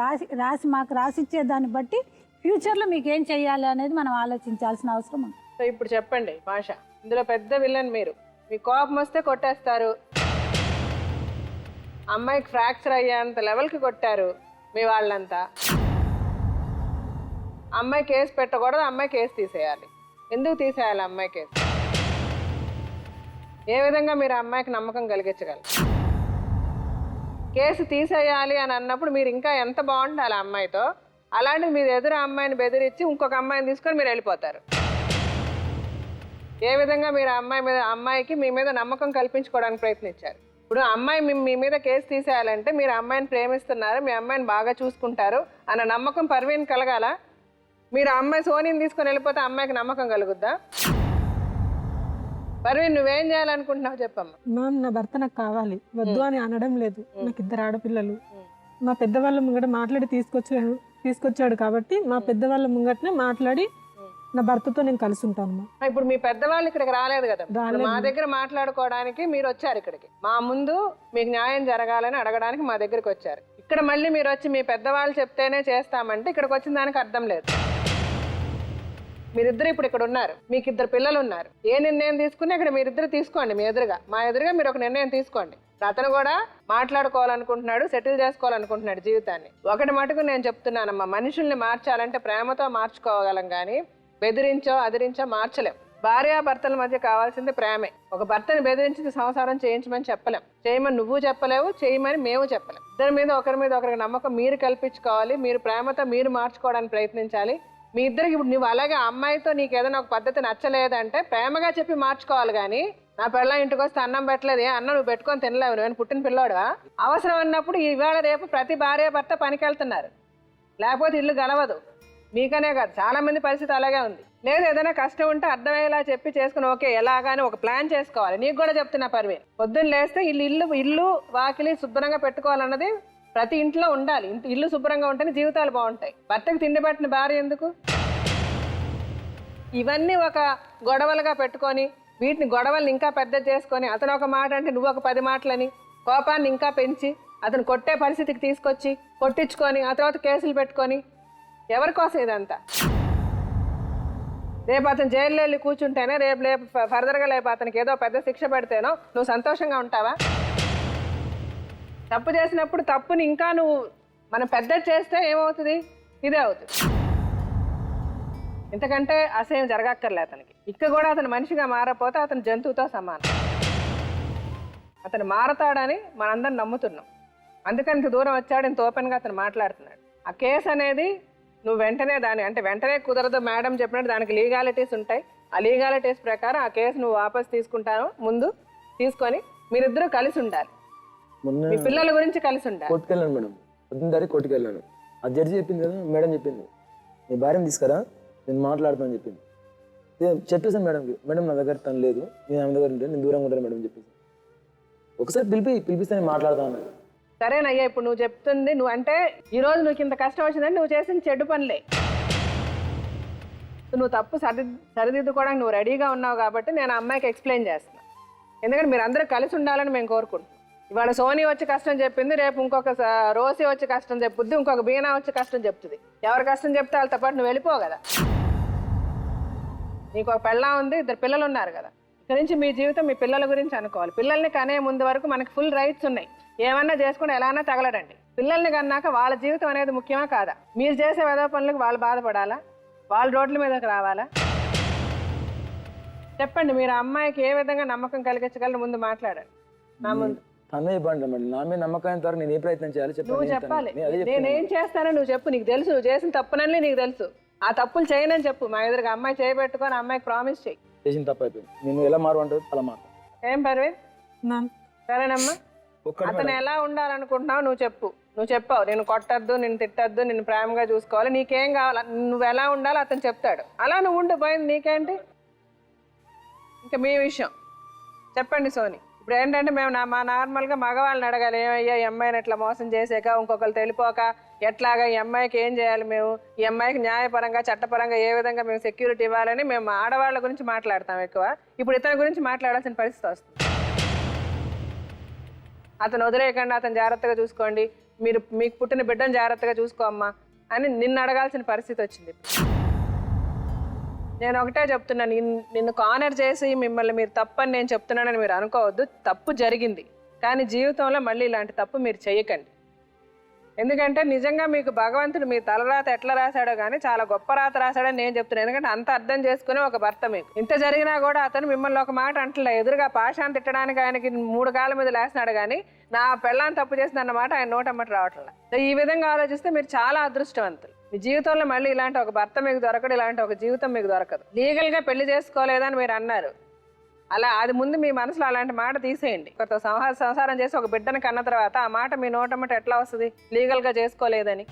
మాకు రాసిచ్చేదాన్ని బట్టి ఫ్యూచర్లో మీకు ఏం చెయ్యాలి అనేది మనం ఆలోచించాల్సిన అవసరం ఉంది. సో ఇప్పుడు చెప్పండి భాష, ఇందులో పెద్ద విలన్ మీరు. మీ కోపం వస్తే కొట్టేస్తారు, అమ్మాయికి ఫ్రాక్చర్ అయ్యేంత లెవెల్కి కొట్టారు మీ వాళ్ళంతా. అమ్మాయి కేసు పెట్టకూడదు, అమ్మాయి కేసు తీసేయాలి. ఎందుకు తీసేయాలి అమ్మాయి కేసు? ఏ విధంగా మీరు అమ్మాయికి నమ్మకం కలిగించగలరు? కేసు తీసేయాలి అని అన్నప్పుడు మీరు ఇంకా ఎంత బాగుండాలి అమ్మాయితో, అలాంటిది మీరు ఎదురు అమ్మాయిని బెదిరించి ఇంకొక అమ్మాయిని తీసుకొని మీరు వెళ్ళిపోతారు. ఏ విధంగా మీరు అమ్మాయికి మీ మీద నమ్మకం కల్పించుకోవడానికి ప్రయత్నించారు? ఇప్పుడు అమ్మాయి మీ మీద కేసు తీసేయాలంటే మీరు అమ్మాయిని ప్రేమిస్తున్నారు, మీ అమ్మాయిని బాగా చూసుకుంటారు అన్న నమ్మకం పర్వీన్ కలగాల. మీరు అమ్మాయి సోనిని తీసుకొని వెళ్ళిపోతే అమ్మాయికి నమ్మకం కలుగుద్దా? పర్వీన్ నువ్వేం చేయాలనుకుంటున్నావు చెప్పమ్మా. మ్యామ్ నా భర్త నాకు కావాలి, వద్దు అని అనడం లేదు. నాకు 2 ఆడపిల్లలు, మా పెద్దవాళ్ళ ముంగట మాట్లాడి తీసుకొచ్చాడు కాబట్టి మా పెద్దవాళ్ళ ముంగటనే మాట్లాడి నా భర్తతో నేను కలిసి ఉంటాను. ఇప్పుడు మీ పెద్దవాళ్ళు ఇక్కడికి రాలేదు కదా, మా దగ్గర మాట్లాడుకోవడానికి మీరు వచ్చారు ఇక్కడికి. మా ముందు మీకు న్యాయం జరగాలని అడగడానికి మా దగ్గరికి వచ్చారు. ఇక్కడ మళ్ళీ మీరు వచ్చి మీ పెద్దవాళ్ళు చెప్తేనే చేస్తామంటే ఇక్కడికి వచ్చిన దానికి అర్థం లేదు. మీరిద్దరు ఇప్పుడు ఇక్కడ ఉన్నారు, మీకు 2 పిల్లలు ఉన్నారు. ఏ నిర్ణయం తీసుకుని ఇక్కడ మీరిద్దరు తీసుకోండి. మీ ఎదురుగా మా ఎదురుగా మీరు ఒక నిర్ణయం తీసుకోండి. అతను కూడా మాట్లాడుకోవాలనుకుంటున్నాడు, సెటిల్ చేసుకోవాలనుకుంటున్నాడు జీవితాన్ని. ఒకటి మటుకు నేను చెప్తున్నానమ్మా, మనుషుల్ని మార్చాలంటే ప్రేమతో మార్చుకోగలం కానీ బెదిరించో అదిరించో మార్చలేం. భార్యాభర్తల మధ్య కావాల్సింది ప్రేమే. ఒక భర్తని బెదిరించి సంసారం చేయించమని చెప్పలేం, చేయమని నువ్వు చెప్పలేవు, చేయమని మేము చెప్పలేం. ఇద్దరి మీద ఒకరికి నమ్మకం మీరు కల్పించుకోవాలి. మీరు ప్రేమతో మీరు మార్చుకోవడానికి ప్రయత్నించాలి. మీ ఇద్దరికి ఇప్పుడు నువ్వు అలాగే అమ్మాయితో నీకు ఏదైనా ఒక పద్ధతి నచ్చలేదంటే ప్రేమగా చెప్పి మార్చుకోవాలి. కానీ నా పిల్ల ఇంటికి వస్తే అన్నం పెట్టలేదు, అన్నం నువ్వు పెట్టుకొని తినలేవు, నువ్వు పుట్టిన పిల్లోడువా? అవసరం అన్నప్పుడు ఇవాళ రేపు ప్రతి భార్య భర్త పనికి వెళ్తున్నారు, లేకపోతే ఇల్లు గడవదు. మీకనే కాదు, చాలా మంది పరిస్థితి అలాగే ఉంది. లేదు ఏదైనా కష్టం ఉంటే అర్థమయ్యేలా చెప్పి చేసుకుని ఓకే ఎలాగానే ఒక ప్లాన్ చేసుకోవాలి. నీకు కూడా చెప్తున్నా పర్వీన్, పొద్దున్న లేస్తే ఇల్లు వాకిలి శుభ్రంగా పెట్టుకోవాలన్నది ప్రతి ఇంట్లో ఉండాలి. ఇల్లు శుభ్రంగా ఉంటేనే జీవితాలు బాగుంటాయి. భర్తకు తిండి పెట్టిన భార్య ఎందుకు? ఇవన్నీ ఒక గొడవలుగా పెట్టుకొని వీటిని గొడవల్ని ఇంకా పెద్ద చేసుకొని అతను ఒక మాట అంటే నువ్వు ఒక 10 మాటలని కోపాన్ని ఇంకా పెంచి అతను కొట్టే పరిస్థితికి తీసుకొచ్చి కొట్టించుకొని ఆ తర్వాత కేసులు పెట్టుకొని ఎవరి కోసం ఇదంతా? రేపు అతను జైల్లో వెళ్ళి కూర్చుంటేనే రేపు ఫర్దర్గా రేపు అతనికి ఏదో పెద్ద శిక్ష పెడితేనో నువ్వు సంతోషంగా ఉంటావా? తప్పు చేసినప్పుడు తప్పుని ఇంకా నువ్వు మనం పెద్ద చేస్తే ఏమవుతుంది? ఇదే అవుతుంది. ఇంతకంటే అసహ్యం జరగక్కర్లే అతనికి. ఇక్కడ కూడా అతను మనిషిగా మారపోతే అతను జంతువుతో సమానం. అతను మారతాడని మనందరం నమ్ముతున్నాం. అందుకని ఇంత దూరం వచ్చాడు, ఇంత ఓపెన్గా అతను మాట్లాడుతున్నాడు. ఆ కేసు అనేది నువ్వు వెంటనే వెంటనే కుదరదు మేడం చెప్పినట్టు దానికి లీగాలిటీస్ ఉంటాయి. ఆ లీగాలిటీస్ ప్రకారం ఆ కేసు నువ్వు వాపస్ తీసుకుంటాను, ముందు తీసుకొని మీరిద్దరూ కలిసి ఉండాలి. మీ పిల్లల గురించి కలిసి ఉండాలి. కోర్టుకు వెళ్ళాను మేడం, పొద్దున్న కోర్టుకు వెళ్ళాను. ఆ జడ్జి చెప్పింది కదా, మేడం చెప్పింది నీ భార్యను తీసుకురా నేను మాట్లాడుతాను చెప్పింది. చెప్పేసాను మేడంకి, మేడం నా దగ్గర తను లేదు, నేను ఆమె దగ్గర ఉంటే నేను దూరంగా ఉంటాను మేడం చెప్పేసి. ఒకసారి పిలిపిస్తే నేను మాట్లాడతాను అన్నది. సరేనయ్యా, ఇప్పుడు నువ్వు చెప్తుంది నువ్వు అంటే ఈరోజు నువ్వు ఇంత కష్టం వచ్చిందని నువ్వు చేసిన చెడ్డు పనులే. నువ్వు తప్పు సరిదిద్దుకోవడానికి నువ్వు రెడీగా ఉన్నావు కాబట్టి నేను అమ్మాయికి ఎక్స్ప్లెయిన్ చేస్తున్నాను. ఎందుకంటే మీరు అందరూ కలిసి ఉండాలని మేము కోరుకుంటున్నాం. ఇవాళ సోనీ వచ్చి కష్టం చెప్పింది, రేపు ఇంకొక రోసి వచ్చి కష్టం చెప్పుద్ది, ఇంకొక బీనా వచ్చి కష్టం చెప్తుంది. ఎవరు కష్టం చెప్తే వాళ్ళతో పాటు నువ్వు వెళ్ళిపోవు కదా. నీకు ఒక పెళ్ళాం ఉంది, 2 పిల్లలు ఉన్నారు కదా. ఇక్కడ నుంచి మీ జీవితం మీ పిల్లల గురించి అనుకోవాలి. పిల్లల్ని కనే ముందు వరకు మనకి ఫుల్ రైట్స్ ఉన్నాయి. ఏమన్నా చేసుకుని ఎలానా తగలడండి. పిల్లల్ని కన్నాక వాళ్ళ జీవితం అనేది ముఖ్యమా కాదా? మీరు చేసే వెధవ పనులకు వాళ్ళు బాధపడాలా? వాళ్ళు రోడ్ల మీదకి రావాలా? చెప్పండి, మీరు అమ్మాయికి ఏ విధంగా నమ్మకం కలిగించగలరు ముందు మాట్లాడండి. నా ముందు తనే ఇవ్వండి మేడం, నా మీద నమ్మకం తర్వాత నేను ఏ ప్రయత్నం చేయాలి నువ్వు చెప్పాలి. నేనేం చేస్తానో నువ్వు చెప్పు. నీకు తెలుసు నువ్వు చేసిన తప్పునని, నీకు తెలుసు. ఆ తప్పులు చేయనని చెప్పు. మా ఎదురుగా అమ్మాయి చేయబెట్టుకొని అమ్మాయికి ప్రామిస్ చేయి. చేసిన తప్పు అయిపోయింది, నేను ఎలా మారమంటావు అలా మాట. ఏం పర్వీన్? సరేనమ్మా, అతను ఎలా ఉండాలనుకుంటున్నావు నువ్వు చెప్పు. నువ్వు చెప్పావు నేను కొట్టద్దు, నేను తిట్టద్దు, నేను ప్రేమగా చూసుకోవాలి, నీకేం కావాలి, నువ్వు ఎలా ఉండాలో అతను చెప్తాడు. అలా నువ్వు ఉండిపోయింది, నీకేంటి? ఇంకా మీ విషయం చెప్పండి సోని. ఇప్పుడు ఏంటంటే మేము మా నార్మల్గా మగవాళ్ళని అడగాలి, ఏమయ్యా ఈ అమ్మాయిని ఎట్లా మోసం చేసాక ఇంకొకరు తెలిపోక ఎట్లాగా ఈ అమ్మాయికి ఏం చేయాలి, మేము ఈ అమ్మాయికి న్యాయపరంగా చట్టపరంగా ఏ విధంగా మేము సెక్యూరిటీ ఇవ్వాలని మేము ఆడవాళ్ళ గురించి మాట్లాడతాం ఎక్కువ. ఇప్పుడు ఇతని గురించి మాట్లాడాల్సిన పరిస్థితి వస్తుంది. అతను వదిలేయకండి, అతను జాగ్రత్తగా చూసుకోండి, మీకు పుట్టిన బిడ్డను జాగ్రత్తగా చూసుకోమ్మా అని నిన్ను అడగాల్సిన పరిస్థితి వచ్చింది. నేను ఒకటే చెప్తున్నాను, నిన్ను కార్నర్ చేసి మిమ్మల్ని మీరు తప్పని నేను చెప్తున్నానని మీరు అనుకోవద్దు. తప్పు జరిగింది, కానీ జీవితంలో మళ్ళీ ఇలాంటి తప్పు మీరు చేయకండి. ఎందుకంటే నిజంగా మీకు భగవంతుడు మీ తలరాత ఎట్లా రాశాడో కానీ చాలా గొప్ప రాత రాశాడని నేను చెప్తున్నాను. ఎందుకంటే అంత అర్థం చేసుకునే ఒక భర్త మీకు. ఇంత జరిగినా కూడా అతను మిమ్మల్ని ఒక మాట అంటలే, ఎదురుగా పాషాన్ని తిట్టడానికి ఆయనకి 3 కాళ్ళ మీద లేస్తున్నాడు, కానీ నా పెళ్ళాన్ని తప్పు చేసింది అన్నమాట ఆయన నోటమ్మట రావట్లే. సో ఈ విధంగా ఆలోచిస్తే మీరు చాలా అదృష్టవంతులు. మీ జీవితంలో మళ్ళీ ఇలాంటి ఒక భర్త మీకు దొరకడు, ఇలాంటి ఒక జీవితం మీకు దొరకదు. లీగల్గా పెళ్లి చేసుకోలేదని మీరు అన్నారు, అలా అది ముందు మీ మనసులో అలాంటి మాట తీసేయండి. కొత్త సంసారం చేసి ఒక బిడ్డను కన్న తర్వాత ఆ మాట మీ నోటమ్మట ఎట్లా వస్తుంది? లీగల్గా చేసుకోలేదని.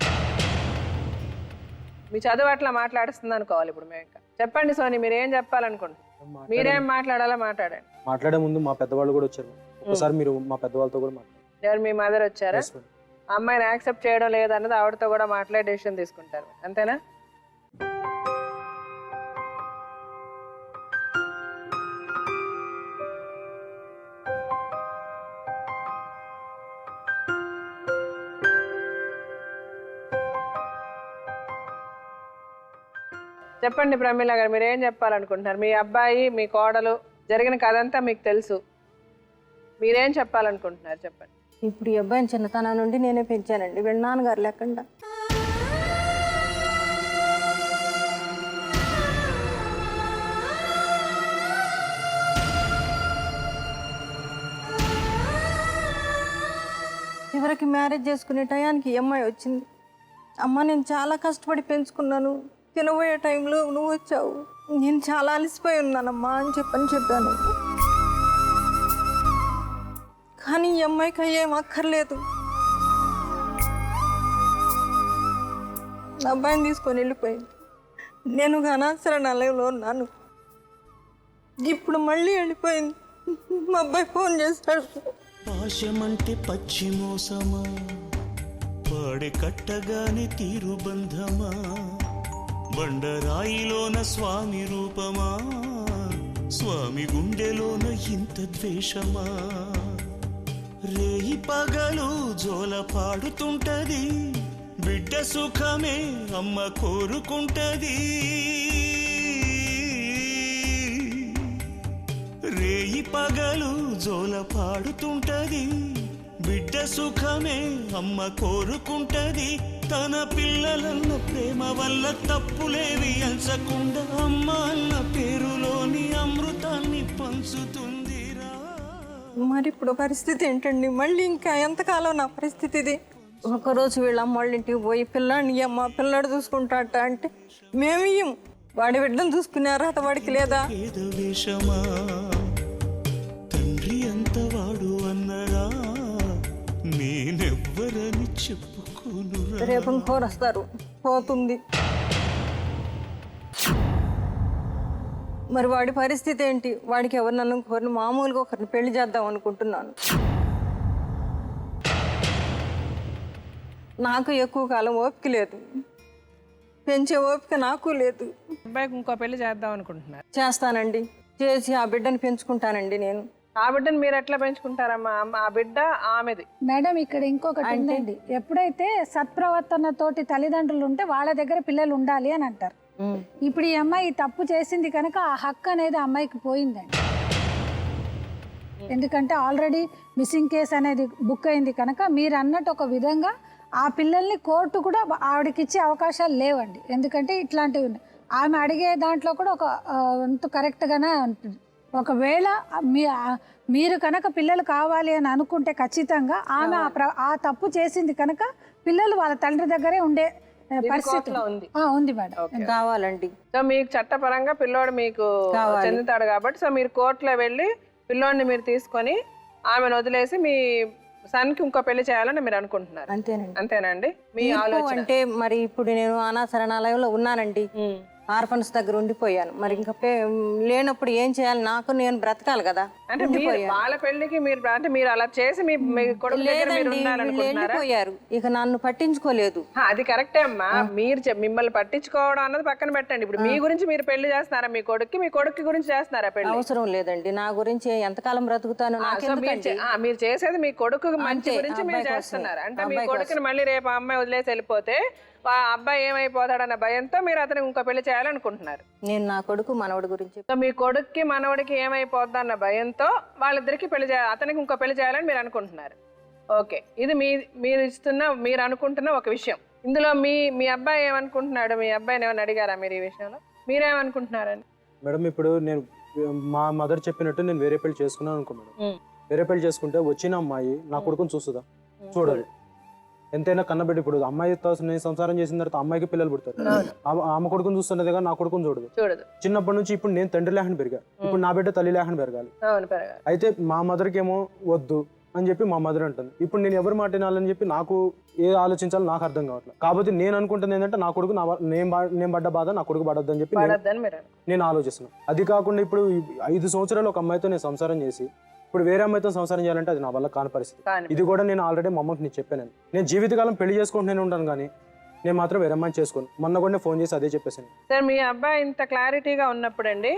మీ చదువు అట్లా మాట్లాడుస్తుంది అనుకోవాలి. ఇప్పుడు మేము ఇంకా చెప్పండి సోని, మీరు ఏం చెప్పాలనుకుంటున్నారు? మీరేం మాట్లాడాలో మాట్లాడండి. మాట్లాడే ముందు మా పెద్దవాళ్ళు కూడా వచ్చారు. ఒకసారి మీరు మా పెద్దవాళ్ళతో కూడా మాట్లాడారు. ఎవరు? మీ మదర్ వచ్చారా? అమ్మాయిని యాక్సెప్ట్ చేయడం లేదన్నది ఆవిడతో కూడా మాట్లాడే డెసిషన్ తీసుకుంటారు, అంతేనా? చెప్పండి ప్రమీల గారు, మీరు ఏం చెప్పాలనుకుంటున్నారు? మీ అబ్బాయి మీ కోడలు జరిగిన కథ అంతా మీకు తెలుసు, మీరేం చెప్పాలనుకుంటున్నారు చెప్పండి. ఇప్పుడు ఈ అబ్బాయిని చిన్నతనం నుండి నేనే పెంచానండి, వీళ్ళ నాన్నగారు లేకుండా. చివరికి మ్యారేజ్ చేసుకునే టయానికి ఈ అమ్మాయి వచ్చింది. అమ్మ నేను చాలా కష్టపడి పెంచుకున్నాను, తినబోయే టైంలో నువ్వు వచ్చావు, నేను చాలా అలసిపోయి ఉన్నానమ్మా అని చెప్పాను. కానీ ఈ అమ్మాయికి ఏం అక్కర్లేదు. నా అబ్బాయిని తీసుకొని వెళ్ళిపోయింది. నేను అనాథశరణాలయంలో ఉన్నాను. ఇప్పుడు మళ్ళీ వెళ్ళిపోయింది. మా అబ్బాయి ఫోన్ చేస్తాడు. పాశమంటే పచ్చి మోసమా, పాడే కట్టగానే తీరు బంధమా, బండరాయిలోన స్వామి రూపమా, స్వామి గుండెలోన ఇంత ద్వేషమా, రేయి పగలు జోల పాడుతుంటది, బిడ్డ సుఖమే అమ్మ కోరుకుంటది, రేయి పగలు జోల పాడుతుంటది, బిడ్డ సుఖమే అమ్మ కోరుకుంటది, తన పిల్లలన్న ప్రేమ వల్ల తప్పులేవి అంచకుండా అమ్మ అన్న పేరులోని అమృతాన్ని పంచుతుందిరా. మరి ఇప్పుడు పరిస్థితి ఏంటండి? మళ్ళీ ఇంకా ఎంతకాలం నా పరిస్థితి ఇది? ఒకరోజు వీళ్ళ అమ్మ వాళ్ళ ఇంటికి పోయి పిల్లాడిని అమ్మ పిల్లాడు చూసుకుంటాట అంటే మేము ఇయ్యం. వాడి బిడ్డను చూసుకునే అర్హత వాడికి లేదా? వేషమా తండ్రి అంత వాడు అన్నరా, నేనెవ్వరని చెప్పుకోను. రేపు ఇంకోరు వస్తారు, పోతుంది. మరి వాడి పరిస్థితి ఏంటి? వాడికి ఎవరినన్ను ఇంకోరిని మామూలుగా ఒకరిని పెళ్లి చేద్దాం అనుకుంటున్నాను. నాకు ఎక్కువ కాలం ఓపిక లేదు, పెంచే ఓపిక నాకు లేదు. అబ్బాయికి ఇంకో పెళ్లి చేద్దాం అనుకుంటున్నారు? చేస్తానండి, చేసి ఆ బిడ్డను పెంచుకుంటానండి. నేను ఆ బిడ్డను మీరు ఎట్లా పెంచుకుంటారమ్మా? ఆ బిడ్డ ఆమెది. మేడం ఇక్కడ ఇంకొకటి ఉందండి, ఎప్పుడైతే సత్ప్రవర్తనతోటి తల్లిదండ్రులు ఉంటే వాళ్ళ దగ్గర పిల్లలు ఉండాలి అని అంటారు. ఇప్పుడు ఈ అమ్మాయి తప్పు చేసింది కనుక ఆ హక్కు అనేది అమ్మాయికి పోయిందండి. ఎందుకంటే ఆల్రెడీ మిస్సింగ్ కేసు అనేది బుక్ అయింది కనుక మీరు అన్నట్టు ఒక విధంగా ఆ పిల్లల్ని కోర్టు కూడా ఆవిడకి ఇచ్చే అవకాశాలు లేవండి. ఎందుకంటే ఇట్లాంటివి ఉన్నాయి. ఆమె అడిగే దాంట్లో కూడా ఒక వంతు కరెక్ట్గానే ఉంటుంది. ఒకవేళ మీరు కనుక పిల్లలు కావాలి అని అనుకుంటే ఖచ్చితంగా ఆమె ఆ తప్పు చేసింది కనుక పిల్లలు వాళ్ళ తండ్రి దగ్గరే ఉండే పరిస్థితి ఉంది మేడం. కావాలండి. సో మీకు చట్టపరంగా పిల్లోడు మీకు చెందుతాడు కాబట్టి సో మీరు కోర్టులో వెళ్ళి పిల్లోడిని మీరు తీసుకొని ఆమెను వదిలేసి మీ సన్కి ఇంకో పెళ్లి చేయాలని మీరు అనుకుంటున్నారు? అంతేనండి. అంతేనండి మీ ఆలోచన? అంటే మరి ఇప్పుడు నేను అనాథశరణాలయంలో ఉన్నానండి, ఆర్ఫన్స్ దగ్గర ఉండిపోయాను. మరి ఇంకా లేనప్పుడు ఏం చేయాలి? నాకు నేను బ్రతకాలి కదా. అంటే వాళ్ళ పెళ్లికి మీరు అంటే మీరు అలా చేసి మీ కొడుకు దగ్గర మీరు ఉండాలనుకుంటున్నారా? వెళ్ళిపోయారు, ఇక నన్ను పట్టించుకోలేదు. అది కరెక్టే అమ్మా. మీరు మిమ్మల్ని పట్టించుకోవడం అన్నది పక్కన పెట్టండి. ఇప్పుడు మీ గురించి మీరు పెళ్లి చేస్తున్నారా? మీ కొడుకు గురించి చేస్తున్నారా పెళ్లి? అవసరం లేదండి, నా గురించి ఎంతకాలం బ్రతుకుతాను. మీరు చేసేది మీ కొడుకు మంచి గురించి మీరు చేస్తున్నారు. అంటే మీ కొడుకుని మళ్ళీ రేపు అమ్మాయి వదిలేసి వెళ్ళిపోతే ఆ అబ్బాయి ఏమైపోతాడన్న భయంతో మీరు అతనికి ఇంకో పెళ్లి చేయాలనుకుంటున్నారు. నేను నా కొడుకు మనవడి గురించి. సో మీ కొడుక్కి మనవడికి ఏమైపోద్ది అన్న భయంతో వాళ్ళిద్దరికి పెళ్లి చేయాలి, అతనికి ఇంకో పెళ్లి చేయాలని మీరు అనుకుంటున్నారు. ఓకే, ఇది మీరు అనుకుంటున్న ఒక విషయం. ఇందులో మీ అబ్బాయి ఏమనుకుంటున్నాడు? మీ అబ్బాయిని ఏమైనా అడిగారా మీరు ఈ విషయంలో? మీరేమనుకుంటున్నారని? మేడం ఇప్పుడు నేను మా మదర్ చెప్పినట్టు నేను వేరే పెళ్లి చేసుకున్నాను అనుకో మేడం. వేరే పెళ్లి చేసుకుంటే వచ్చిన అమ్మాయి నా కొడుకుని చూస్తుందా? చూడదు. ఎంతైనా కన్నబెట్టి ఇప్పుడు అమ్మాయితో నేను సంసారం చేసిన తర్వాత అమ్మాయికి పిల్లలు పుడతారు. ఆమె కొడుకుని చూస్తున్నది కానీ నా కొడుకుని చూడదు. చిన్నప్పటి నుంచి ఇప్పుడు నేను తండ్రి లేకుండా పెరిగా, ఇప్పుడు నా బిడ్డ తల్లి లేకుండా పెరగాలి. అయితే మా మదర్కి ఏమో వద్దు అని చెప్పి మా మదర్ అంటుంది. ఇప్పుడు నేను ఎవరి మాట వినాలని చెప్పి నాకు ఏ ఆలోచించాలో నాకు అర్థం కావట్లేదు. కాబట్టి నేను అనుకుంటుంది ఏంటంటే నా కొడుకు నేను పడ్డ బాధ నా కొడుకు పడద్దు అని చెప్పి నేను ఆలోచిస్తున్నాను. అది కాకుండా ఇప్పుడు 5 సంవత్సరాలు ఒక అమ్మాయితో నేను సంసారం చేసి ఇప్పుడు వేరే అమ్మాయితో సంసారం చేయాలంటే అది నా వల్ల కాని పరిస్థితి. ఇది కూడా నేను ఆల్రెడీ మా అమ్మకి నేను చెప్పాను. నేను జీవితకాలం పెళ్లి చేసుకుంటూనే ఉంటాను కానీ నేను మాత్రం వేరే అమ్మాయిని చేసుకోను. మొన్న కూడా ఫోన్ చేసి అదే చెప్పేసాను. సార్ మీ అబ్బాయి ఇంత క్లారిటీగా ఉన్నప్పుడు అండి,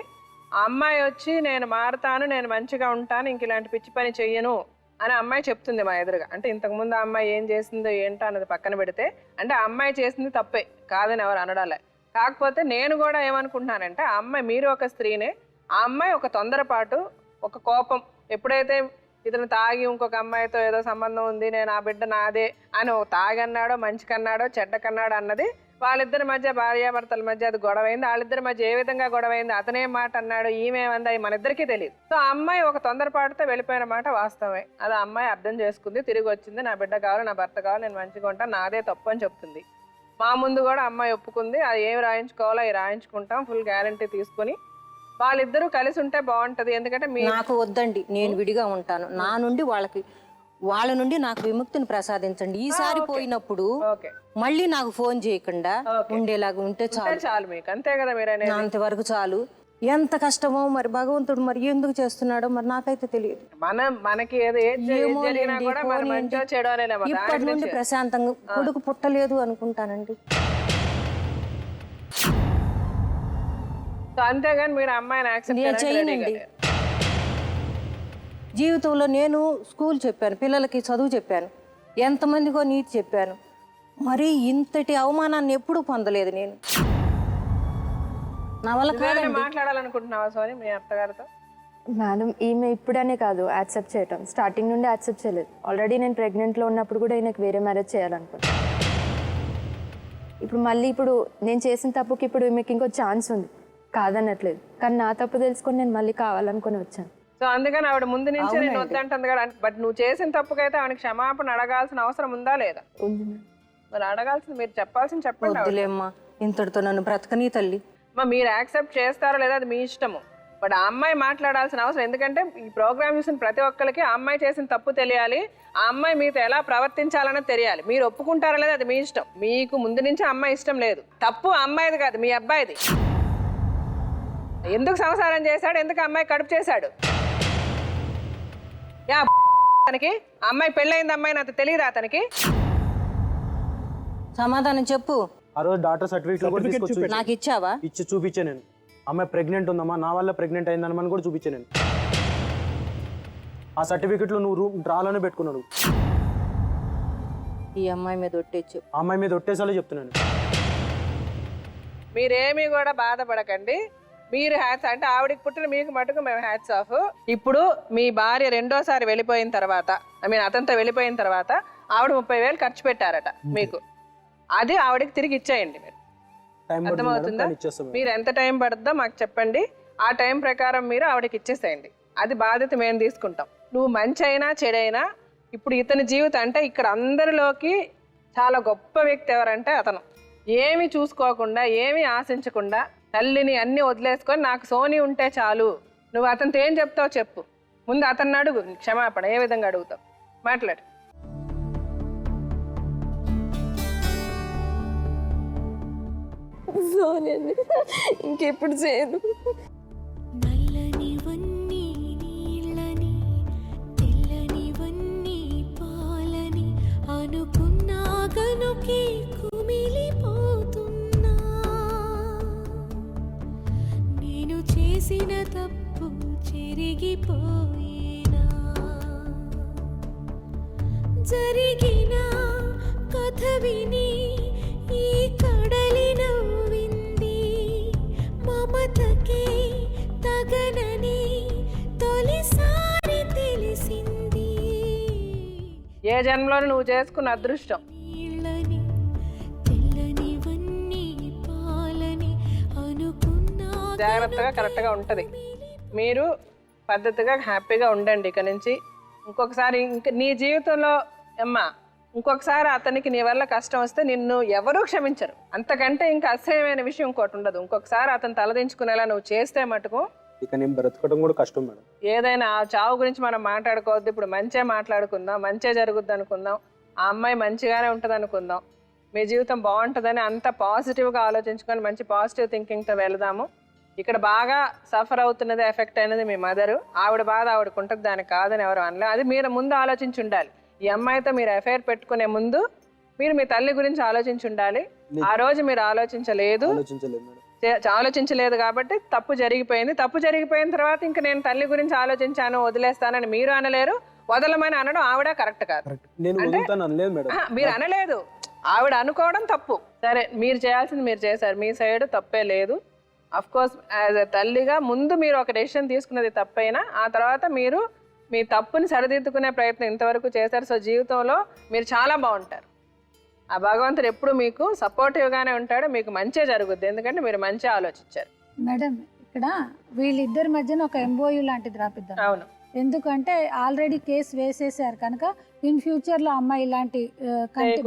ఆ అమ్మాయి వచ్చి నేను మారుతాను, నేను మంచిగా ఉంటాను, ఇంక ఇలాంటి పిచ్చి పని చెయ్యను అని అమ్మాయి చెప్తుంది మా ఎదురుగా. అంటే ఇంతకుముందు ఆ అమ్మాయి ఏం చేసిందో ఏంటో అన్నది పక్కన పెడితే, అంటే ఆ అమ్మాయి చేసింది తప్పే కాదని ఎవరు అనడాలే. కాకపోతే నేను కూడా ఏమనుకుంటున్నానంటే ఆ అమ్మాయి, మీరు ఒక స్త్రీనే, ఆ అమ్మాయి ఒక తొందరపాటు, ఒక కోపం, ఎప్పుడైతే ఇతను తాగి ఇంకొక అమ్మాయితో ఏదో సంబంధం ఉంది, నేను ఆ బిడ్డ నాదే అని తాగన్నాడో మంచి కన్నాడో చెడ్డ కన్నాడో అన్నది వాళ్ళిద్దరి మధ్య భార్యాభర్తల మధ్య అది గొడవైంది, వాళ్ళిద్దరి మధ్య ఏ విధంగా గొడవైంది, అతనే మాట అన్నాడు, ఈమెమంది, అవి మన ఇద్దరికీ తెలియదు. సో ఆ అమ్మాయి ఒక తొందరపాటుతో వెళ్ళిపోయిన మాట వాస్తవమే. అది ఆ అమ్మాయి అర్థం చేసుకుంది, తిరిగి వచ్చింది, నా బిడ్డ కావాలి, నా భర్త కావాలి, నేను మంచిగా ఉంటాను, నాదే తప్పు అని చెప్తుంది. మా ముందు కూడా అమ్మాయి ఒప్పుకుంది, అది ఏమి రాయించుకోవాలో అవి రాయించుకుంటాం, ఫుల్ గ్యారంటీ తీసుకుని వాళ్ళిద్దరూ కలిసి ఉంటే బాగుంటది. ఎందుకంటే నాకు వద్దండి, నేను విడిగా ఉంటాను. నా నుండి వాళ్ళ నుండి నాకు విముక్తిని ప్రసాదించండి. ఈసారి పోయినప్పుడు మళ్ళీ నాకు ఫోన్ చేయకుండా ఉండేలాగా ఉంటే చాలు మీకు, అంతే కదా మీరు అనేది. అంతవరకు చాలు. ఎంత కష్టమో మరి భగవంతుడు మరి ఎందుకు చేస్తున్నాడో మరి నాకైతే తెలియదు. మనకి జరిగినా కూడా మరి మంచో చెడో అనేలా ఇప్పటి నుండి ప్రశాంతంగా కొడుకు పుట్టలేదు అనుకుంటానండి. అంతేగాని మీరు అమ్మాయిని యాక్సెప్ట్ చేయనండి. జీవితంలో నేను స్కూల్ చెప్పాను, పిల్లలకి చదువు చెప్పాను, ఎంతమందికో నీతి చెప్పాను, మరి ఇంతటి అవమానాన్ని ఎప్పుడూ పొందలేదు నేను. నా వల్ల కాదండి. మాట్లాడాలనుకుంటున్నావా సోని మీ అత్తగారితో? మేడం ఈమె ఇప్పుడనే కాదు యాక్సెప్ట్ చేయటం, స్టార్టింగ్ నుండి యాక్సెప్ట్ చేయలేదు. ఆల్రెడీ నేను ప్రెగ్నెంట్లో ఉన్నప్పుడు కూడా ఈయనకు వేరే మ్యారేజ్ చేయాలనుకున్నాను. ఇప్పుడు నేను చేసిన తప్పుకి ఇప్పుడు ఈమెకి ఇంకో ఛాన్స్ ఉంది, కాదనట్లేదు. కానీ నా తప్పు తెలుసుకొని నేను మళ్ళీ కావాలనుకుని వచ్చాను. సో అందుకని ఆవిడ ముందు నుంచి నేను వద్దంటుంది కదా. బట్ నువ్వు చేసిన తప్పుకైతే ఆవిడకి క్షమాపణ అడగాల్సిన అవసరం ఉందా లేదా? మరి అడగాల్సింది మీరు చెప్పాల్సింది చెప్పండి. వద్దులేమ్మా, ఇంతటితో నన్ను బ్రతకని తల్లి. మీరు యాక్సెప్ట్ చేస్తారో లేదా అది మీ ఇష్టము. బట్ ఆ అమ్మాయి మాట్లాడాల్సిన అవసరం, ఎందుకంటే ఈ ప్రోగ్రామ్ చూసిన ప్రతి ఒక్కరికి ఆ అమ్మాయి చేసిన తప్పు తెలియాలి, ఆ అమ్మాయి మీతో ఎలా ప్రవర్తించాలన్నది తెలియాలి. మీరు ఒప్పుకుంటారో లేదా అది మీ ఇష్టం. మీకు ముందు నుంచి అమ్మాయి ఇష్టం లేదు, తప్పు అమ్మాయిది కాదు మీ అబ్బాయిది. ఎందుకు సంసారం చేశాడు, ఎందుకు అమ్మాయి కడుపు చేశాడు? అతనికి అమ్మాయి పెళ్ళయింది, అమ్మాయి నాకు తెలియదా అతనికి? సమాధానం చెప్పు. ఆ రోజు డాక్టర్ సర్టిఫికేట్ నాకు ఇచ్చావా? ఇచ్చి చూపించే నేను. అమ్మాయి ప్రెగ్నెంట్ ఉందమ్మా, నా వల్ల ప్రెగ్నెంట్ అయిందని కూడా చూపించే నేను. ఆ సర్టిఫికెట్లో నువ్వు డ్రాలోనే పెట్టుకున్నాడు. ఈ అమ్మాయి మీద ఒట్టేచ్చు. అమ్మాయి మీద ఒట్టేసాలో చెప్తున్నాను. మీరేమీ కూడా బాధపడకండి. మీరు హ్యాట్స్ అంటే ఆవిడకి పుట్టిన మీకు మటుకు మేము హ్యాట్స్ ఆఫ్. ఇప్పుడు మీ భార్య రెండోసారి వెళ్ళిపోయిన తర్వాత, అతనితో వెళ్ళిపోయిన తర్వాత ఆవిడ 30,000 ఖర్చు పెట్టారట మీకు. అది ఆవిడకి తిరిగి ఇచ్చేయండి మీరు. అర్థమవుతుందా? మీరు ఎంత టైం పడుతుందో మాకు చెప్పండి, ఆ టైం ప్రకారం మీరు ఆవిడకి ఇచ్చేసేయండి. అది బాధ్యత మేము తీసుకుంటాం. నువ్వు మంచి అయినా చెడైనా ఇప్పుడు ఇతని జీవితం అంటే ఇక్కడ అందరిలోకి చాలా గొప్ప వ్యక్తి ఎవరంటే అతను. ఏమి చూసుకోకుండా ఏమి ఆశించకుండా తల్లిని అన్ని వదిలేసుకొని నాకు సోని ఉంటే చాలు. నువ్వు అతనితో ఏం చెప్తావు చెప్పు. ముందు అతన్ని అడుగు క్షమాపణ, ఏ విధంగా అడుగుతావు మాట్లాడు. ఇంకెప్పుడు చేయను. నల్లనివన్నీ నీళ్ళని, తెల్లనివన్నీ పాలని అనుకున్నా గనుకే కుమిలిపోతున్నా. నేను చేసిన తప్పు చెరిగిపోయేనా? జరిగిన కథ విని ఈ కడలి నవ్వింది. మమతకే తగనని తొలిసారి తెలిసింది. ఏ జన్మలో నువ్వు చేసుకున్న అదృష్టం. నీళ్ళని తెల్లనివన్నీ పాలని అనుకున్నా. జాగ్రత్తగా కరెక్ట్గా ఉంటుంది. మీరు పద్ధతిగా హ్యాపీగా ఉండండి ఇక నుంచి. ఇంకొకసారి నీ జీవితంలో అమ్మా ఇంకొకసారి అతనికి నీ వల్ల కష్టం వస్తే నిన్ను ఎవరూ క్షమించరు. అంతకంటే ఇంకా అసహ్యమైన విషయం ఇంకోటి ఉండదు. ఇంకొకసారి అతను తలదించుకునేలా నువ్వు చేస్తే మటుకు ఇక నేను బ్రతకడం కూడా కష్టం మేడం. ఏదైనా ఆ చావు గురించి మనం మాట్లాడుకోవద్దు. ఇప్పుడు మంచిగా మాట్లాడుకుందాం, మంచిగా జరుగుద్ది అనుకుందాం, ఆ అమ్మాయి మంచిగానే ఉంటుంది అనుకుందాం, మీ జీవితం బాగుంటుందని అంత పాజిటివ్గా ఆలోచించుకొని మంచి పాజిటివ్ థింకింగ్తో వెళదాము. ఇక్కడ బాగా సఫర్ అవుతున్నది, ఎఫెక్ట్ అయినది మీ మదరు. ఆవిడ బాధ ఆవిడకు ఉంటుంది, దానికి కాదని ఎవరు అనలే. అది మీరు ముందు ఆలోచించి ఉండాలి. ఈ అమ్మాయితో మీరు అఫైర్ పెట్టుకునే ముందు మీరు మీ తల్లి గురించి ఆలోచించి ఉండాలి. ఆ రోజు మీరు ఆలోచించలేదు కాబట్టి తప్పు జరిగిపోయింది. తప్పు జరిగిపోయిన తర్వాత ఇంకా నేను తల్లి గురించి ఆలోచించాను వదిలేస్తానని మీరు అనలేరు, వదలమని అనడం ఆవిడ కరెక్ట్ కాదు. మీరు అనలేదు, ఆవిడ అనుకోవడం తప్పు. సరే, మీరు చేయాల్సింది మీరు చేశారు, మీ సైడ్ తప్పే లేదు. అఫ్ కోర్స్ యాజ్ ఎ తల్లిగా ముందు మీరు ఒక డెసిషన్ తీసుకున్నది తప్పైనా ఆ తర్వాత మీరు మీ తప్పుని సరిదిద్దుకునే ప్రయత్నం ఇంతవరకు చేశారు. సో జీవితంలో మీరు చాలా బాగుంటారు. ఆ భగవంతుడు ఎప్పుడు మీకు సపోర్టివ్గానే ఉంటాడు, మీకు మంచే జరుగుద్ది, ఎందుకంటే మీరు మంచి ఆలోచించారు. మేడం ఇక్కడ వీళ్ళిద్దరి మధ్యన ఒక ఎంఓయూ లాంటిది రాపిద్దాం. అవును, ఎందుకంటే ఆల్రెడీ కేసు వేసేసారు కనుక ఇన్ ఫ్యూచర్లో అమ్మాయి ఇలాంటి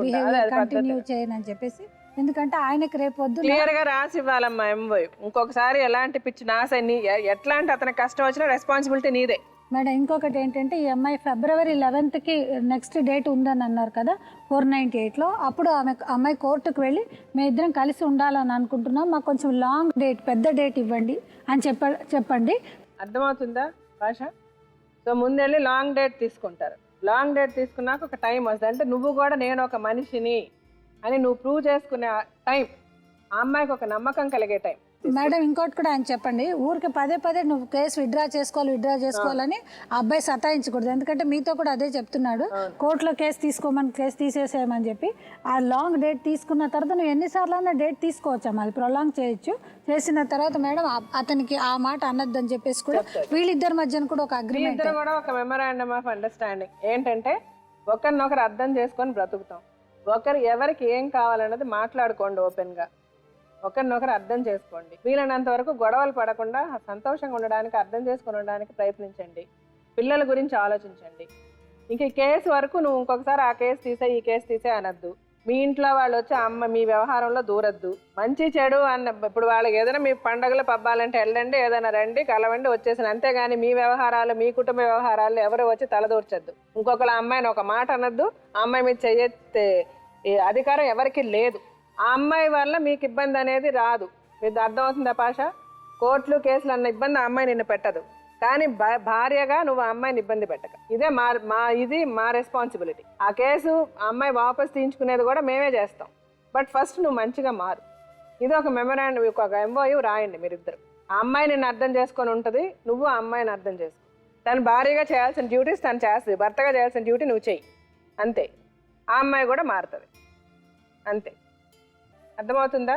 బిహేవియర్ కంటిన్యూ చేయనని చెప్పేసి, ఎందుకంటే ఆయనకి రేపు వద్దు క్లియర్ గా రాసి ఇవ్వాలమ్మా ఎంఓయూ. ఇంకొకసారి ఎలాంటి పిచ్చి ఎట్లాంటి అతనికి కష్టం వచ్చినా రెస్పాన్సిబిలిటీ నీదే. మేడం ఇంకొకటి ఏంటంటే ఈ అమ్మాయి ఫిబ్రవరి 11కి నెక్స్ట్ డేట్ ఉందని అన్నారు కదా 498లో. అప్పుడు అమ్మాయి కోర్టుకు వెళ్ళి మేము ఇద్దరం కలిసి ఉండాలని అనుకుంటున్నాం, మాకు కొంచెం లాంగ్ డేట్ పెద్ద డేట్ ఇవ్వండి అని చెప్పండి. అర్థమవుతుందా భాష? సో ముందెళ్ళి లాంగ్ డేట్ తీసుకుంటారు. లాంగ్ డేట్ తీసుకున్నాక ఒక టైం వస్తుంది, అంటే నువ్వు కూడా నేను ఒక మనిషిని అని నువ్వు ప్రూవ్ చేసుకునే టైం, ఆ అమ్మాయికి ఒక నమ్మకం కలిగే టైం. మేడం ఇంకోటి కూడా ఆయన చెప్పండి, ఊరికి పదే నువ్వు కేసు విత్డ్రా చేసుకోవాలని ఆ అబ్బాయి సతాయించకూడదు. ఎందుకంటే మీతో కూడా అదే చెప్తున్నాడు, కోర్టులో కేసు తీసేసేయమని చెప్పి. ఆ లాంగ్ డేట్ తీసుకున్న తర్వాత నువ్వు ఎన్నిసార్లు అన్నా డేట్ తీసుకోవచ్చమ్మా, అది ప్రొలాంగ్ చేయొచ్చు. చేసిన తర్వాత మేడం అతనికి ఆ మాట అనొద్దని చెప్పేసి కూడా వీళ్ళిద్దరి మధ్యన కూడా ఒక అగ్రిమెంట్, కూడా ఒక మెమరాండమ్ ఆఫ్ అండర్స్టాండింగ్ ఏంటంటే ఒకరినొకరు అర్థం చేసుకొని బ్రతుకుతాం, ఒకరు ఎవరికి ఏం కావాలన్నది మాట్లాడుకోండి ఓపెన్గా, ఒకరినొకరు అర్థం చేసుకోండి. వీలైనంత వరకు గొడవలు పడకుండా సంతోషంగా ఉండడానికి, అర్థం చేసుకుని ఉండడానికి ప్రయత్నించండి. పిల్లల గురించి ఆలోచించండి. ఇంక ఈ కేసు వరకు నువ్వు ఇంకొకసారి ఆ కేసు తీసే ఈ కేసు తీసే అనద్దు. మీ ఇంట్లో వాళ్ళు వచ్చి అమ్మ మీ వ్యవహారంలో దూరద్దు. మంచి చెడు అన్న ఇప్పుడు వాళ్ళకి ఏదైనా మీ పండుగలు పబ్బాలంటే వెళ్ళండి, ఏదైనా రండి కలవండి వచ్చేసిన, అంతేగాని మీ వ్యవహారాలు మీ కుటుంబ వ్యవహారాలు ఎవరు వచ్చి తలదూర్చద్దు. ఇంకొకళ్ళ అమ్మాయిని ఒక మాట అనద్దు, ఆ అమ్మాయి మీద చెయ్యెత్తే అధికారం ఎవరికి లేదు. ఆ అమ్మాయి వల్ల మీకు ఇబ్బంది అనేది రాదు. మీకు అర్థమవుతుందా పాష? కోర్టులు కేసులు అన్న ఇబ్బంది ఆ అమ్మాయి నిన్ను పెట్టదు, కానీ భార్యగా నువ్వు ఆ అమ్మాయిని ఇబ్బంది పెట్టక. ఇదే ఇది మా రెస్పాన్సిబిలిటీ. ఆ కేసు ఆ అమ్మాయి వాపస్ తీయించుకునేది కూడా మేమే చేస్తాం, బట్ ఫస్ట్ నువ్వు మంచిగా మారు. ఇది ఒక మెమరాండం, ఒక ఎంఓయూ రాయండి మీరిద్దరు. ఆ అమ్మాయి నిన్ను అర్థం చేసుకొని ఉంటుంది, నువ్వు ఆ అమ్మాయిని అర్థం చేసుకో. తను భార్యగా చేయాల్సిన డ్యూటీస్ తను చేస్తుంది, భర్తగా చేయాల్సిన డ్యూటీ నువ్వు చెయ్యి, అంతే. ఆ అమ్మాయి కూడా మారుతుంది, అంతే. అర్థమవుతుందా?